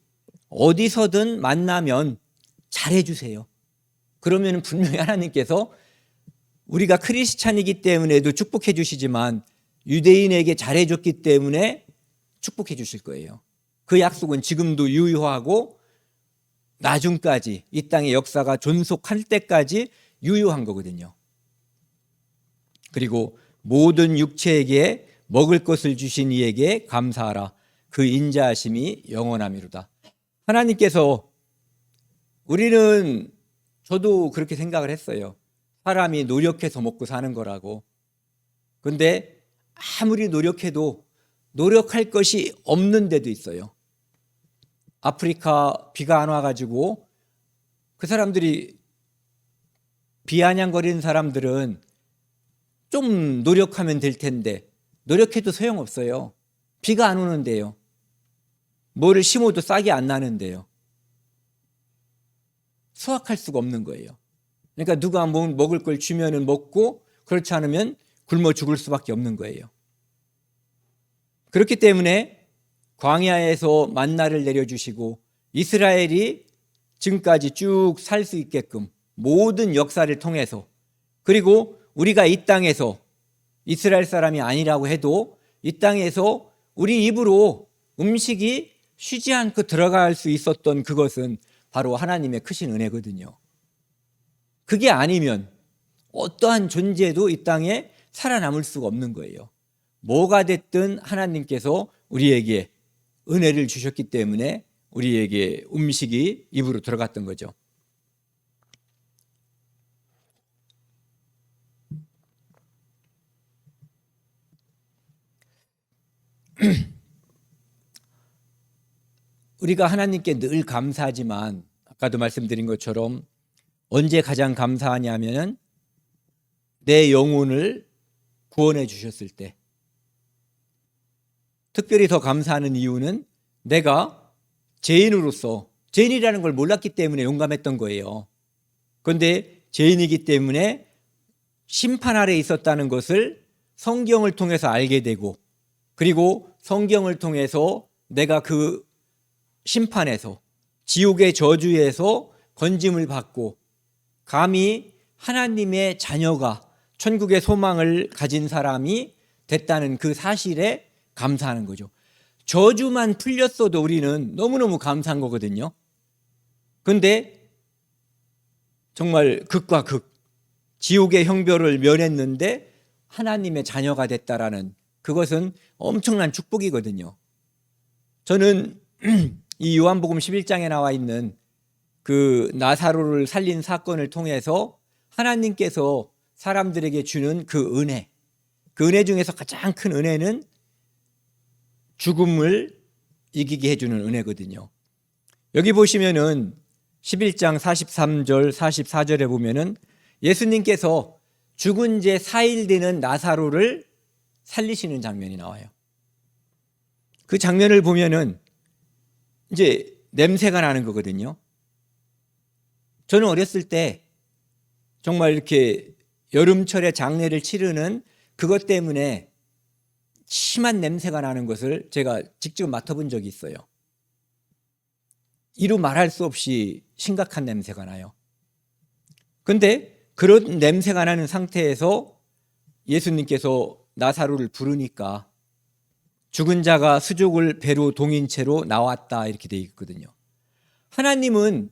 어디서든 만나면 잘해주세요. 그러면 분명히 하나님께서 우리가 크리스찬이기 때문에도 축복해 주시지만 유대인에게 잘해줬기 때문에 축복해 주실 거예요. 그 약속은 지금도 유효하고 나중까지 이 땅의 역사가 존속할 때까지 유효한 거거든요. 그리고 모든 육체에게 먹을 것을 주신 이에게 감사하라. 그 인자하심이 영원함이로다. 하나님께서, 우리는, 저도 그렇게 생각을 했어요. 사람이 노력해서 먹고 사는 거라고. 근데 아무리 노력해도 노력할 것이 없는 데도 있어요. 아프리카 비가 안 와가지고 그 사람들이, 비아냥거리는 사람들은 좀 노력하면 될 텐데 노력해도 소용없어요. 비가 안 오는데요. 뭐를 심어도 싹이 안 나는데요. 수확할 수가 없는 거예요. 그러니까 누가 먹을 걸 주면은 먹고, 그렇지 않으면 굶어 죽을 수밖에 없는 거예요. 그렇기 때문에 광야에서 만나를 내려주시고 이스라엘이 지금까지 쭉 살 수 있게끔 모든 역사를 통해서, 그리고 우리가 이 땅에서 이스라엘 사람이 아니라고 해도 이 땅에서 우리 입으로 음식이 쉬지 않고 들어갈 수 있었던 그것은 바로 하나님의 크신 은혜거든요. 그게 아니면 어떠한 존재도 이 땅에 살아남을 수가 없는 거예요. 뭐가 됐든 하나님께서 우리에게 은혜를 주셨기 때문에 우리에게 음식이 입으로 들어갔던 거죠. 우리가 하나님께 늘 감사하지만, 아까도 말씀드린 것처럼 언제 가장 감사하냐면은 내 영혼을 구원해 주셨을 때. 특별히 더 감사하는 이유는 내가 죄인으로서, 죄인이라는 걸 몰랐기 때문에 용감했던 거예요. 그런데 죄인이기 때문에 심판 아래에 있었다는 것을 성경을 통해서 알게 되고, 그리고 성경을 통해서 내가 그 심판에서, 지옥의 저주에서 건짐을 받고 감히 하나님의 자녀가, 천국의 소망을 가진 사람이 됐다는 그 사실에 감사하는 거죠. 저주만 풀렸어도 우리는 너무너무 감사한 거거든요. 그런데 정말 극과 극, 지옥의 형벌을 면했는데 하나님의 자녀가 됐다라는, 그것은 엄청난 축복이거든요. 저는 이 요한복음 11장에 나와 있는 그 나사로를 살린 사건을 통해서 하나님께서 사람들에게 주는 그 은혜 중에서 가장 큰 은혜는 죽음을 이기게 해주는 은혜거든요. 여기 보시면은 11장 43절 44절에 보면은 예수님께서 죽은 지 4일 되는 나사로를 살리시는 장면이 나와요. 그 장면을 보면은 이제 냄새가 나는 거거든요. 저는 어렸을 때 정말 이렇게 여름철에 장례를 치르는 그것 때문에 심한 냄새가 나는 것을 제가 직접 맡아본 적이 있어요. 이루 말할 수 없이 심각한 냄새가 나요. 그런데 그런 냄새가 나는 상태에서 예수님께서 나사로를 부르니까 죽은 자가 수족을 배로 동인 채로 나왔다, 이렇게 되어 있거든요. 하나님은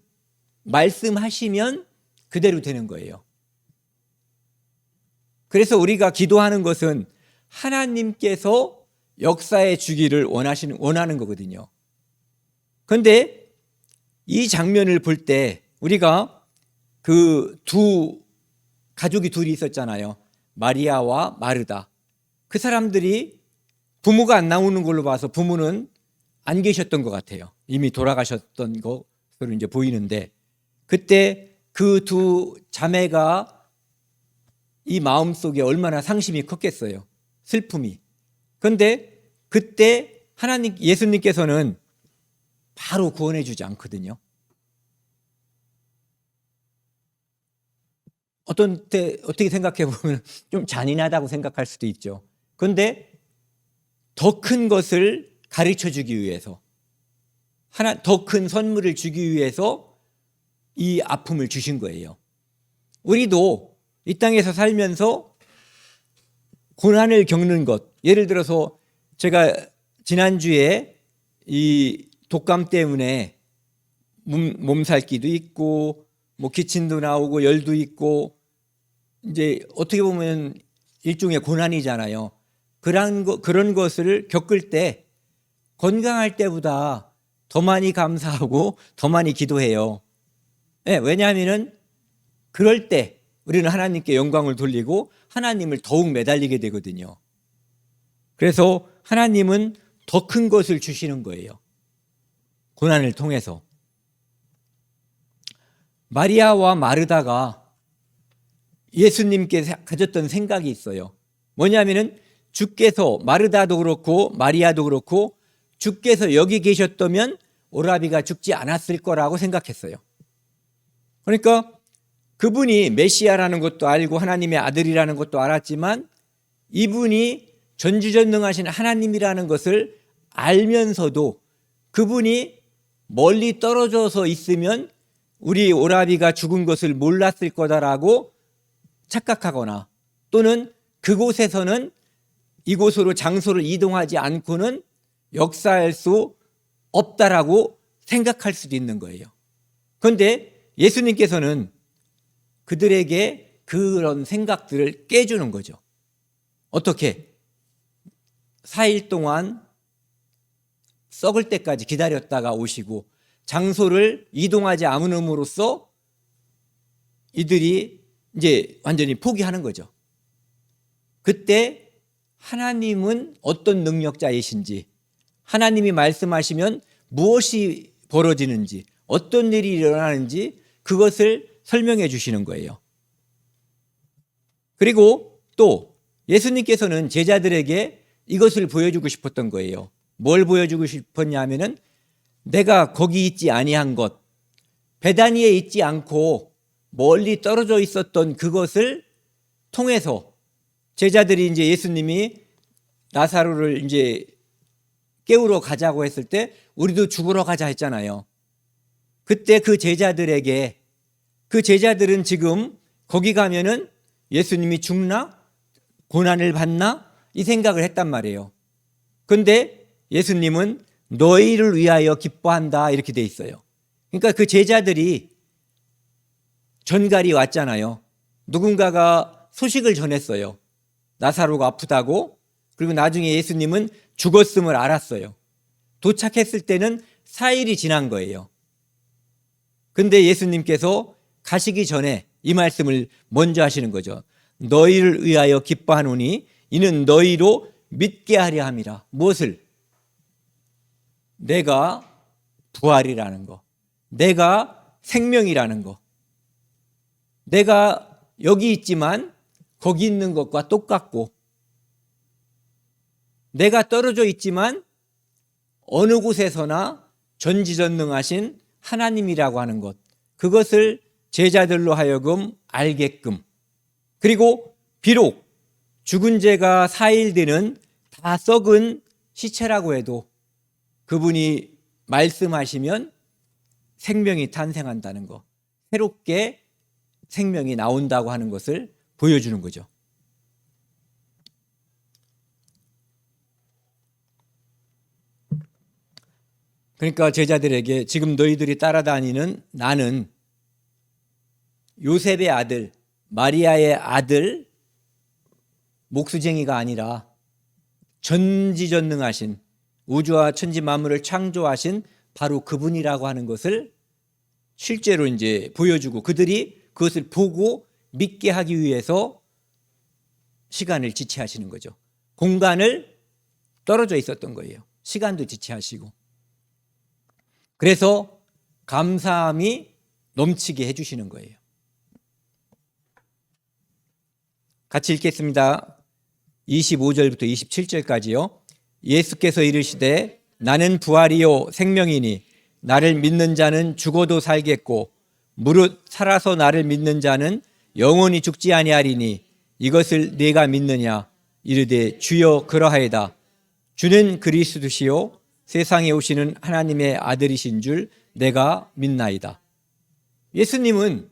말씀하시면 그대로 되는 거예요. 그래서 우리가 기도하는 것은 하나님께서 역사해 주기를 원하는 거거든요. 그런데 이 장면을 볼 때 우리가 그 가족이 둘이 있었잖아요. 마리아와 마르다. 그 사람들이 부모가 안 나오는 걸로 봐서 부모는 안 계셨던 것 같아요. 이미 돌아가셨던 것으로 이제 보이는데, 그때 그 두 자매가 이 마음속에 얼마나 상심이 컸겠어요. 슬픔이. 그런데 그때 예수님께서는 바로 구원해 주지 않거든요. 어떤 때 어떻게 생각해 보면 좀 잔인하다고 생각할 수도 있죠. 그런데 더 큰 것을 가르쳐 주기 위해서, 더 큰 선물을 주기 위해서 이 아픔을 주신 거예요. 우리도 이 땅에서 살면서 고난을 겪는 것, 예를 들어서 제가 지난주에 이 독감 때문에 몸살기도 있고 뭐 기침도 나오고 열도 있고, 이제 어떻게 보면 일종의 고난이잖아요. 그런 것을 겪을 때 건강할 때보다 더 많이 감사하고 더 많이 기도해요. 네, 왜냐하면 그럴 때 우리는 하나님께 영광을 돌리고 하나님을 더욱 매달리게 되거든요. 그래서 하나님은 더 큰 것을 주시는 거예요. 고난을 통해서. 마리아와 마르다가 예수님께 가졌던 생각이 있어요. 뭐냐면은 주께서, 마르다도 그렇고 마리아도 그렇고, 주께서 여기 계셨다면 오라비가 죽지 않았을 거라고 생각했어요. 그러니까 그분이 메시아라는 것도 알고 하나님의 아들이라는 것도 알았지만, 이분이 전지전능하신 하나님이라는 것을 알면서도 그분이 멀리 떨어져서 있으면 우리 오라비가 죽은 것을 몰랐을 거다라고 착각하거나, 또는 그곳에서는 이곳으로 장소를 이동하지 않고는 역사할 수 없다라고 생각할 수도 있는 거예요. 그런데 예수님께서는 그들에게 그런 생각들을 깨주는 거죠. 어떻게? 4일 동안 썩을 때까지 기다렸다가 오시고 장소를 이동하지 않음으로써 이들이 이제 완전히 포기하는 거죠. 그때 하나님은 어떤 능력자이신지, 하나님이 말씀하시면 무엇이 벌어지는지, 어떤 일이 일어나는지 그것을 설명해 주시는 거예요. 그리고 또 예수님께서는 제자들에게 이것을 보여주고 싶었던 거예요. 뭘 보여주고 싶었냐면은 내가 거기 있지 아니한 것, 베다니에 있지 않고 멀리 떨어져 있었던 그것을 통해서 제자들이 이제 예수님이 나사로를 이제 깨우러 가자고 했을 때 우리도 죽으러 가자 했잖아요. 그때 그 제자들에게, 그 제자들은 지금 거기 가면은 예수님이 죽나? 고난을 받나? 이 생각을 했단 말이에요. 그런데 예수님은 너희를 위하여 기뻐한다 이렇게 돼 있어요. 그러니까 그 제자들이 전갈이 왔잖아요. 누군가가 소식을 전했어요. 나사로가 아프다고. 그리고 나중에 예수님은 죽었음을 알았어요. 도착했을 때는 4일이 지난 거예요. 근데 예수님께서 가시기 전에 이 말씀을 먼저 하시는 거죠. 너희를 위하여 기뻐하노니 이는 너희로 믿게 하려 함이라. 무엇을? 내가 부활이라는 거, 내가 생명이라는 거, 내가 여기 있지만 거기 있는 것과 똑같고, 내가 떨어져 있지만 어느 곳에서나 전지전능하신 하나님이라고 하는 것, 그것을 제자들로 하여금 알게끔, 그리고 비록 죽은 지가 4일 되는 다 썩은 시체라고 해도 그분이 말씀하시면 생명이 탄생한다는 것, 새롭게 생명이 나온다고 하는 것을 보여주는 거죠. 그러니까 제자들에게 지금 너희들이 따라다니는 나는 요셉의 아들, 마리아의 아들, 목수쟁이가 아니라 전지전능하신, 우주와 천지 만물을 창조하신 바로 그분이라고 하는 것을 실제로 이제 보여주고, 그들이 그것을 보고 믿게 하기 위해서 시간을 지체하시는 거죠. 공간을 떨어져 있었던 거예요. 시간도 지체하시고. 그래서 감사함이 넘치게 해주시는 거예요. 같이 읽겠습니다. 25절부터 27절까지요. 예수께서 이르시되 나는 부활이요 생명이니 나를 믿는 자는 죽어도 살겠고 무릇 살아서 나를 믿는 자는 영원히 죽지 아니하리니 이것을 네가 믿느냐? 이르되 주여 그러하이다. 주는 그리스도시요 세상에 오시는 하나님의 아들이신 줄 내가 믿나이다. 예수님은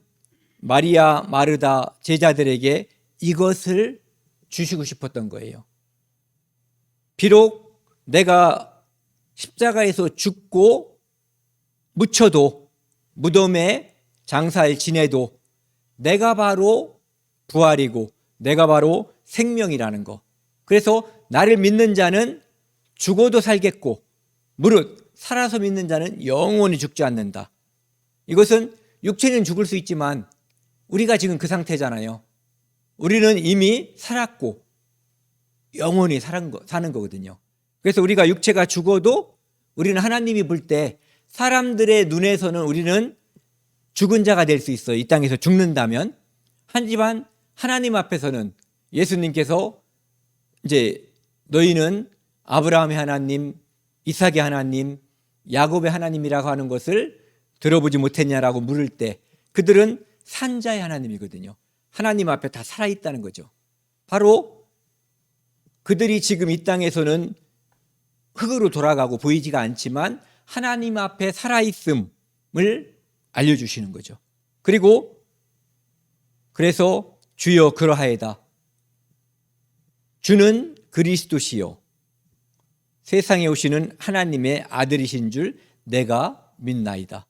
마리아, 마르다 제자들에게 이것을 주시고 싶었던 거예요. 비록 내가 십자가에서 죽고 묻혀도, 무덤에 장사를 지내도 내가 바로 부활이고 내가 바로 생명이라는 거. 그래서 나를 믿는 자는 죽어도 살겠고 무릇 살아서 믿는 자는 영원히 죽지 않는다. 이것은 육체는 죽을 수 있지만 우리가 지금 그 상태잖아요. 우리는 이미 살았고 영원히 사는 거거든요. 그래서 우리가 육체가 죽어도 우리는 하나님이 볼 때 사람들의 눈에서는 우리는 죽은 자가 될 수 있어요. 이 땅에서 죽는다면. 하지만 하나님 앞에서는 예수님께서 이제 너희는 아브라함의 하나님, 이삭의 하나님, 야곱의 하나님이라고 하는 것을 들어보지 못했냐라고 물을 때 그들은 산자의 하나님이거든요. 하나님 앞에 다 살아있다는 거죠. 바로 그들이 지금 이 땅에서는 흙으로 돌아가고 보이지가 않지만 하나님 앞에 살아있음을 알려주시는 거죠. 그리고 그래서 주여 그러하이다. 주는 그리스도시요 세상에 오시는 하나님의 아들이신 줄 내가 믿나이다.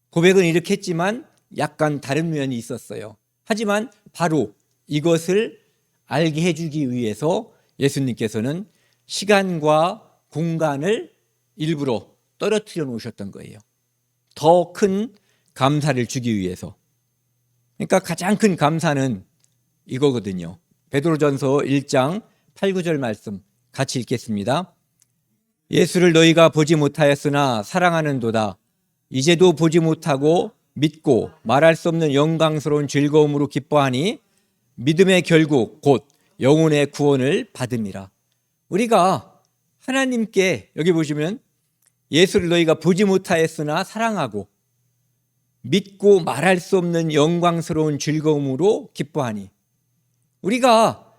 고백은 이렇게 했지만 약간 다른 면이 있었어요. 하지만 바로 이것을 알게 해주기 위해서 예수님께서는 시간과 공간을 일부러 떨어뜨려 놓으셨던 거예요. 더 큰 감사를 주기 위해서. 그러니까 가장 큰 감사는 이거거든요. 베드로전서 1장 8, 9절 말씀 같이 읽겠습니다. 예수를 너희가 보지 못하였으나 사랑하는도다. 이제도 보지 못하고 믿고 말할 수 없는 영광스러운 즐거움으로 기뻐하니 믿음의 결국 곧 영혼의 구원을 받음이라. 우리가 하나님께 여기 보시면 예수를 너희가 보지 못하였으나 사랑하고 믿고 말할 수 없는 영광스러운 즐거움으로 기뻐하니 우리가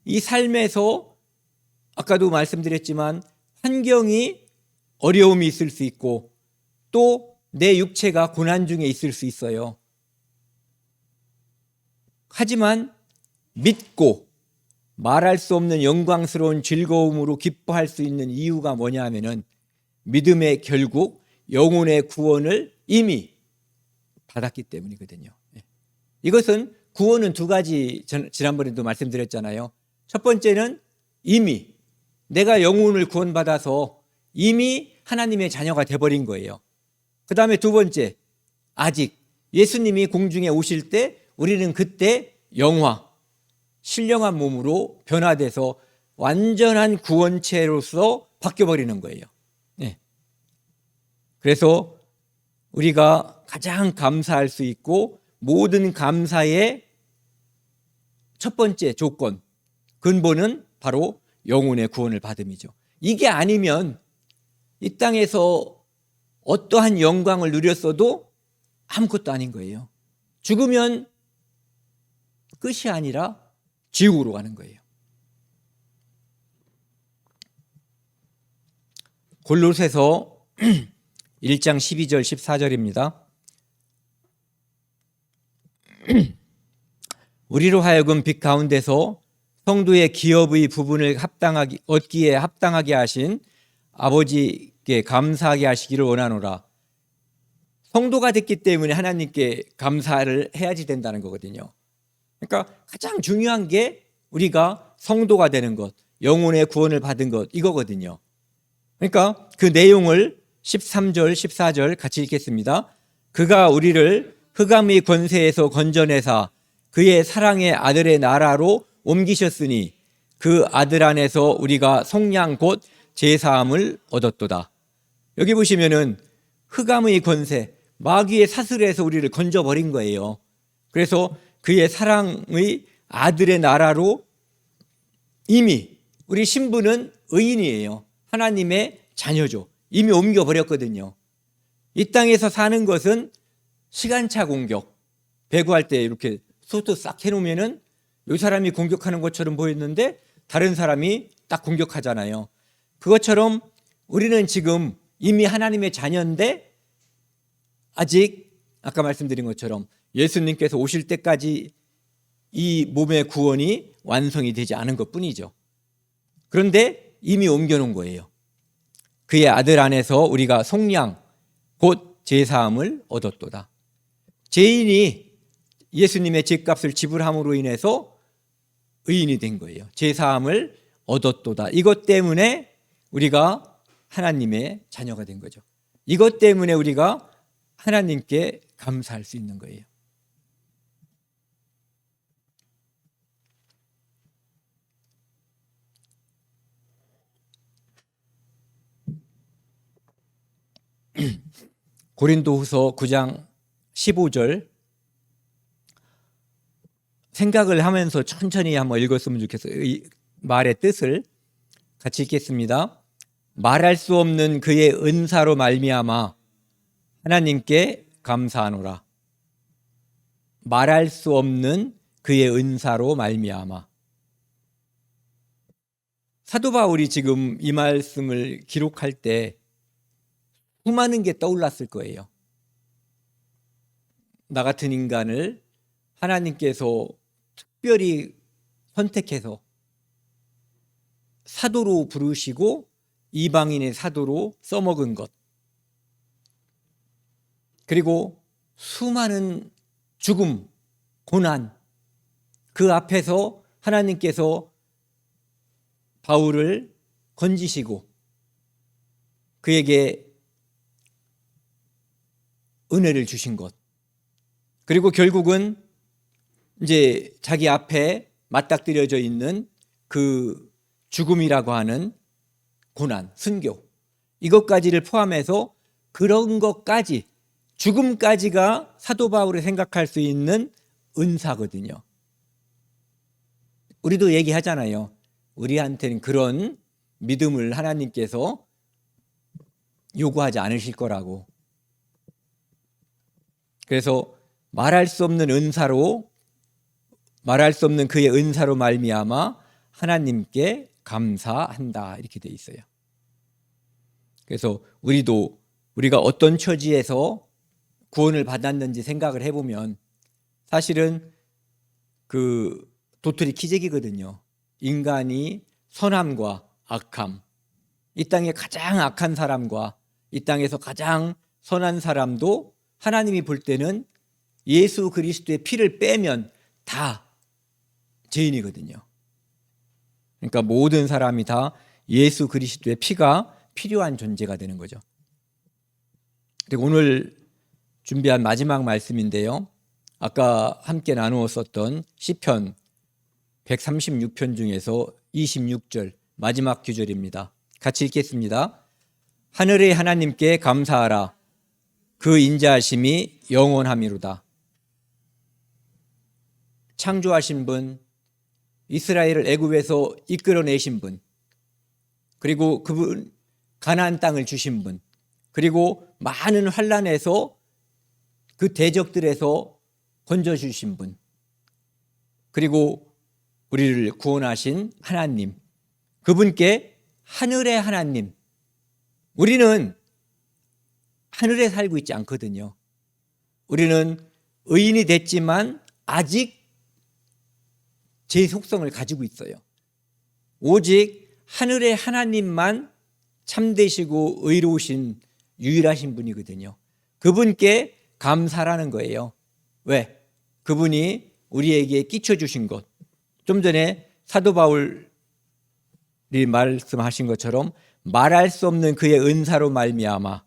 이 삶에서 아까도 말씀드렸지만 환경이 어려움이 있을 수 있고 또 내 육체가 고난 중에 있을 수 있어요. 하지만 믿고 말할 수 없는 영광스러운 즐거움으로 기뻐할 수 있는 이유가 뭐냐 하면은 믿음의 결국 영혼의 구원을 이미 받았기 때문이거든요. 이것은 구원은 두 가지 지난번에도 말씀드렸잖아요. 첫 번째는 이미 내가 영혼을 구원받아서 이미 하나님의 자녀가 돼버린 거예요. 그 다음에 두 번째, 아직 예수님이 공중에 오실 때 우리는 그때 영화, 신령한 몸으로 변화돼서 완전한 구원체로서 바뀌어버리는 거예요. 네. 그래서 우리가 가장 감사할 수 있고 모든 감사의 첫 번째 조건, 근본은 바로 영혼의 구원을 받음이죠. 이게 아니면 이 땅에서 어떠한 영광을 누렸어도 아무것도 아닌 거예요. 죽으면 끝이 아니라 지옥으로 가는 거예요. 골로새서 1장 12절 14절입니다. 우리로 하여금 빛 가운데서 성도의 기업의 부분을 얻기에 합당하게 하신 아버지께 감사하게 하시기를 원하노라. 성도가 됐기 때문에 하나님께 감사를 해야지 된다는 거거든요. 그러니까 가장 중요한 게 우리가 성도가 되는 것, 영혼의 구원을 받은 것 이거거든요. 그러니까 그 내용을 13절, 14절 같이 읽겠습니다. 그가 우리를 흑암의 권세에서 건져내사 그의 사랑의 아들의 나라로 옮기셨으니 그 아들 안에서 우리가 속량 곧 제사함을 얻었도다. 여기 보시면은 흑암의 권세, 마귀의 사슬에서 우리를 건져버린 거예요. 그래서 그의 사랑의 아들의 나라로 이미 우리 신부는 의인이에요. 하나님의 자녀죠. 이미 옮겨버렸거든요. 이 땅에서 사는 것은 시간차 공격. 배구할 때 이렇게 소트 싹 해놓으면은 이 사람이 공격하는 것처럼 보였는데 다른 사람이 딱 공격하잖아요. 그것처럼 우리는 지금 이미 하나님의 자녀인데 아직 아까 말씀드린 것처럼 예수님께서 오실 때까지 이 몸의 구원이 완성이 되지 않은 것뿐이죠. 그런데 이미 옮겨놓은 거예요. 그의 아들 안에서 우리가 속량 곧 제사함을 얻었도다. 죄인이 예수님의 죄값을 지불함으로 인해서 의인이 된 거예요. 제사함을 얻었도다. 이것 때문에 우리가 하나님의 자녀가 된 거죠. 이것 때문에 우리가 하나님께 감사할 수 있는 거예요. 고린도후서 9장 15절 생각을 하면서 천천히 한번 읽었으면 좋겠어요. 이 말의 뜻을 같이 읽겠습니다. 말할 수 없는 그의 은사로 말미암아 하나님께 감사하노라. 말할 수 없는 그의 은사로 말미암아. 사도 바울이 지금 이 말씀을 기록할 때 수많은 게 떠올랐을 거예요. 나 같은 인간을 하나님께서 특별히 선택해서 사도로 부르시고 이방인의 사도로 써먹은 것, 그리고 수많은 죽음, 고난, 그 앞에서 하나님께서 바울을 건지시고 그에게 은혜를 주신 것, 그리고 결국은 이제 자기 앞에 맞닥뜨려져 있는 그 죽음이라고 하는 고난, 순교, 이것까지를 포함해서 그런 것까지, 죽음까지가 사도 바울이 생각할 수 있는 은사거든요. 우리도 얘기하잖아요. 우리한테는 그런 믿음을 하나님께서 요구하지 않으실 거라고. 그래서 말할 수 없는 은사로, 말할 수 없는 그의 은사로 말미암아 하나님께 감사한다, 이렇게 돼 있어요. 그래서 우리가 어떤 처지에서 구원을 받았는지 생각을 해보면 사실은 그 도토리 키재기거든요. 인간이 선함과 악함, 이 땅에 가장 악한 사람과 이 땅에서 가장 선한 사람도 하나님이 볼 때는 예수 그리스도의 피를 빼면 다 죄인이거든요. 그러니까 모든 사람이 다 예수 그리스도의 피가 필요한 존재가 되는 거죠. 그리고 오늘 준비한 마지막 말씀인데요. 아까 함께 나누었었던 시편 136편 중에서 26절 마지막 구절입니다. 같이 읽겠습니다. 하늘의 하나님께 감사하라. 그 인자하심이 영원함이로다. 창조하신 분, 이스라엘을 애굽에서 이끌어내신 분, 그리고 그분 가나안 땅을 주신 분, 그리고 많은 환난에서 그 대적들에서 건져주신 분, 그리고 우리를 구원하신 하나님, 그분께 하늘의 하나님, 우리는 하늘에 살고 있지 않거든요. 우리는 의인이 됐지만 아직 제 속성을 가지고 있어요. 오직 하늘의 하나님만 참되시고 의로우신 유일하신 분이거든요. 그분께 감사라는 거예요. 왜? 그분이 우리에게 끼쳐주신 것. 좀 전에 사도 바울이 말씀하신 것처럼 말할 수 없는 그의 은사로 말미암아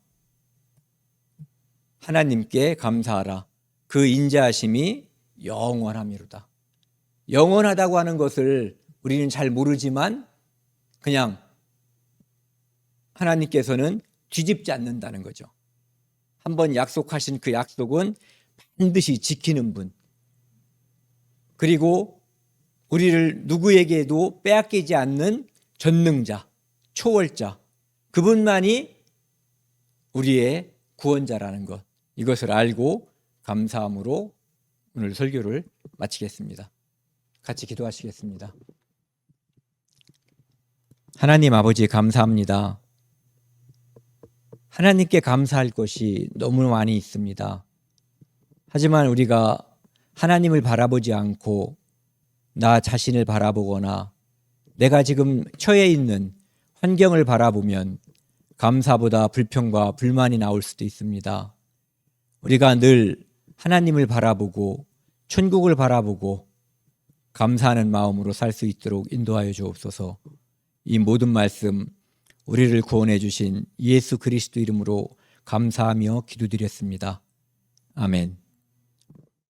하나님께 감사하라. 그 인자하심이 영원함이로다. 영원하다고 하는 것을 우리는 잘 모르지만 그냥 하나님께서는 뒤집지 않는다는 거죠. 한번 약속하신 그 약속은 반드시 지키는 분, 그리고 우리를 누구에게도 빼앗기지 않는 전능자, 초월자, 그분만이 우리의 구원자라는 것, 이것을 알고 감사함으로 오늘 설교를 마치겠습니다. 같이 기도하시겠습니다. 하나님 아버지, 감사합니다. 하나님께 감사할 것이 너무 많이 있습니다. 하지만 우리가 하나님을 바라보지 않고 나 자신을 바라보거나 내가 지금 처해 있는 환경을 바라보면 감사보다 불평과 불만이 나올 수도 있습니다. 우리가 늘 하나님을 바라보고 천국을 바라보고 감사하는 마음으로 살 수 있도록 인도하여 주옵소서. 이 모든 말씀 우리를 구원해 주신 예수 그리스도 이름으로 감사하며 기도드렸습니다. 아멘.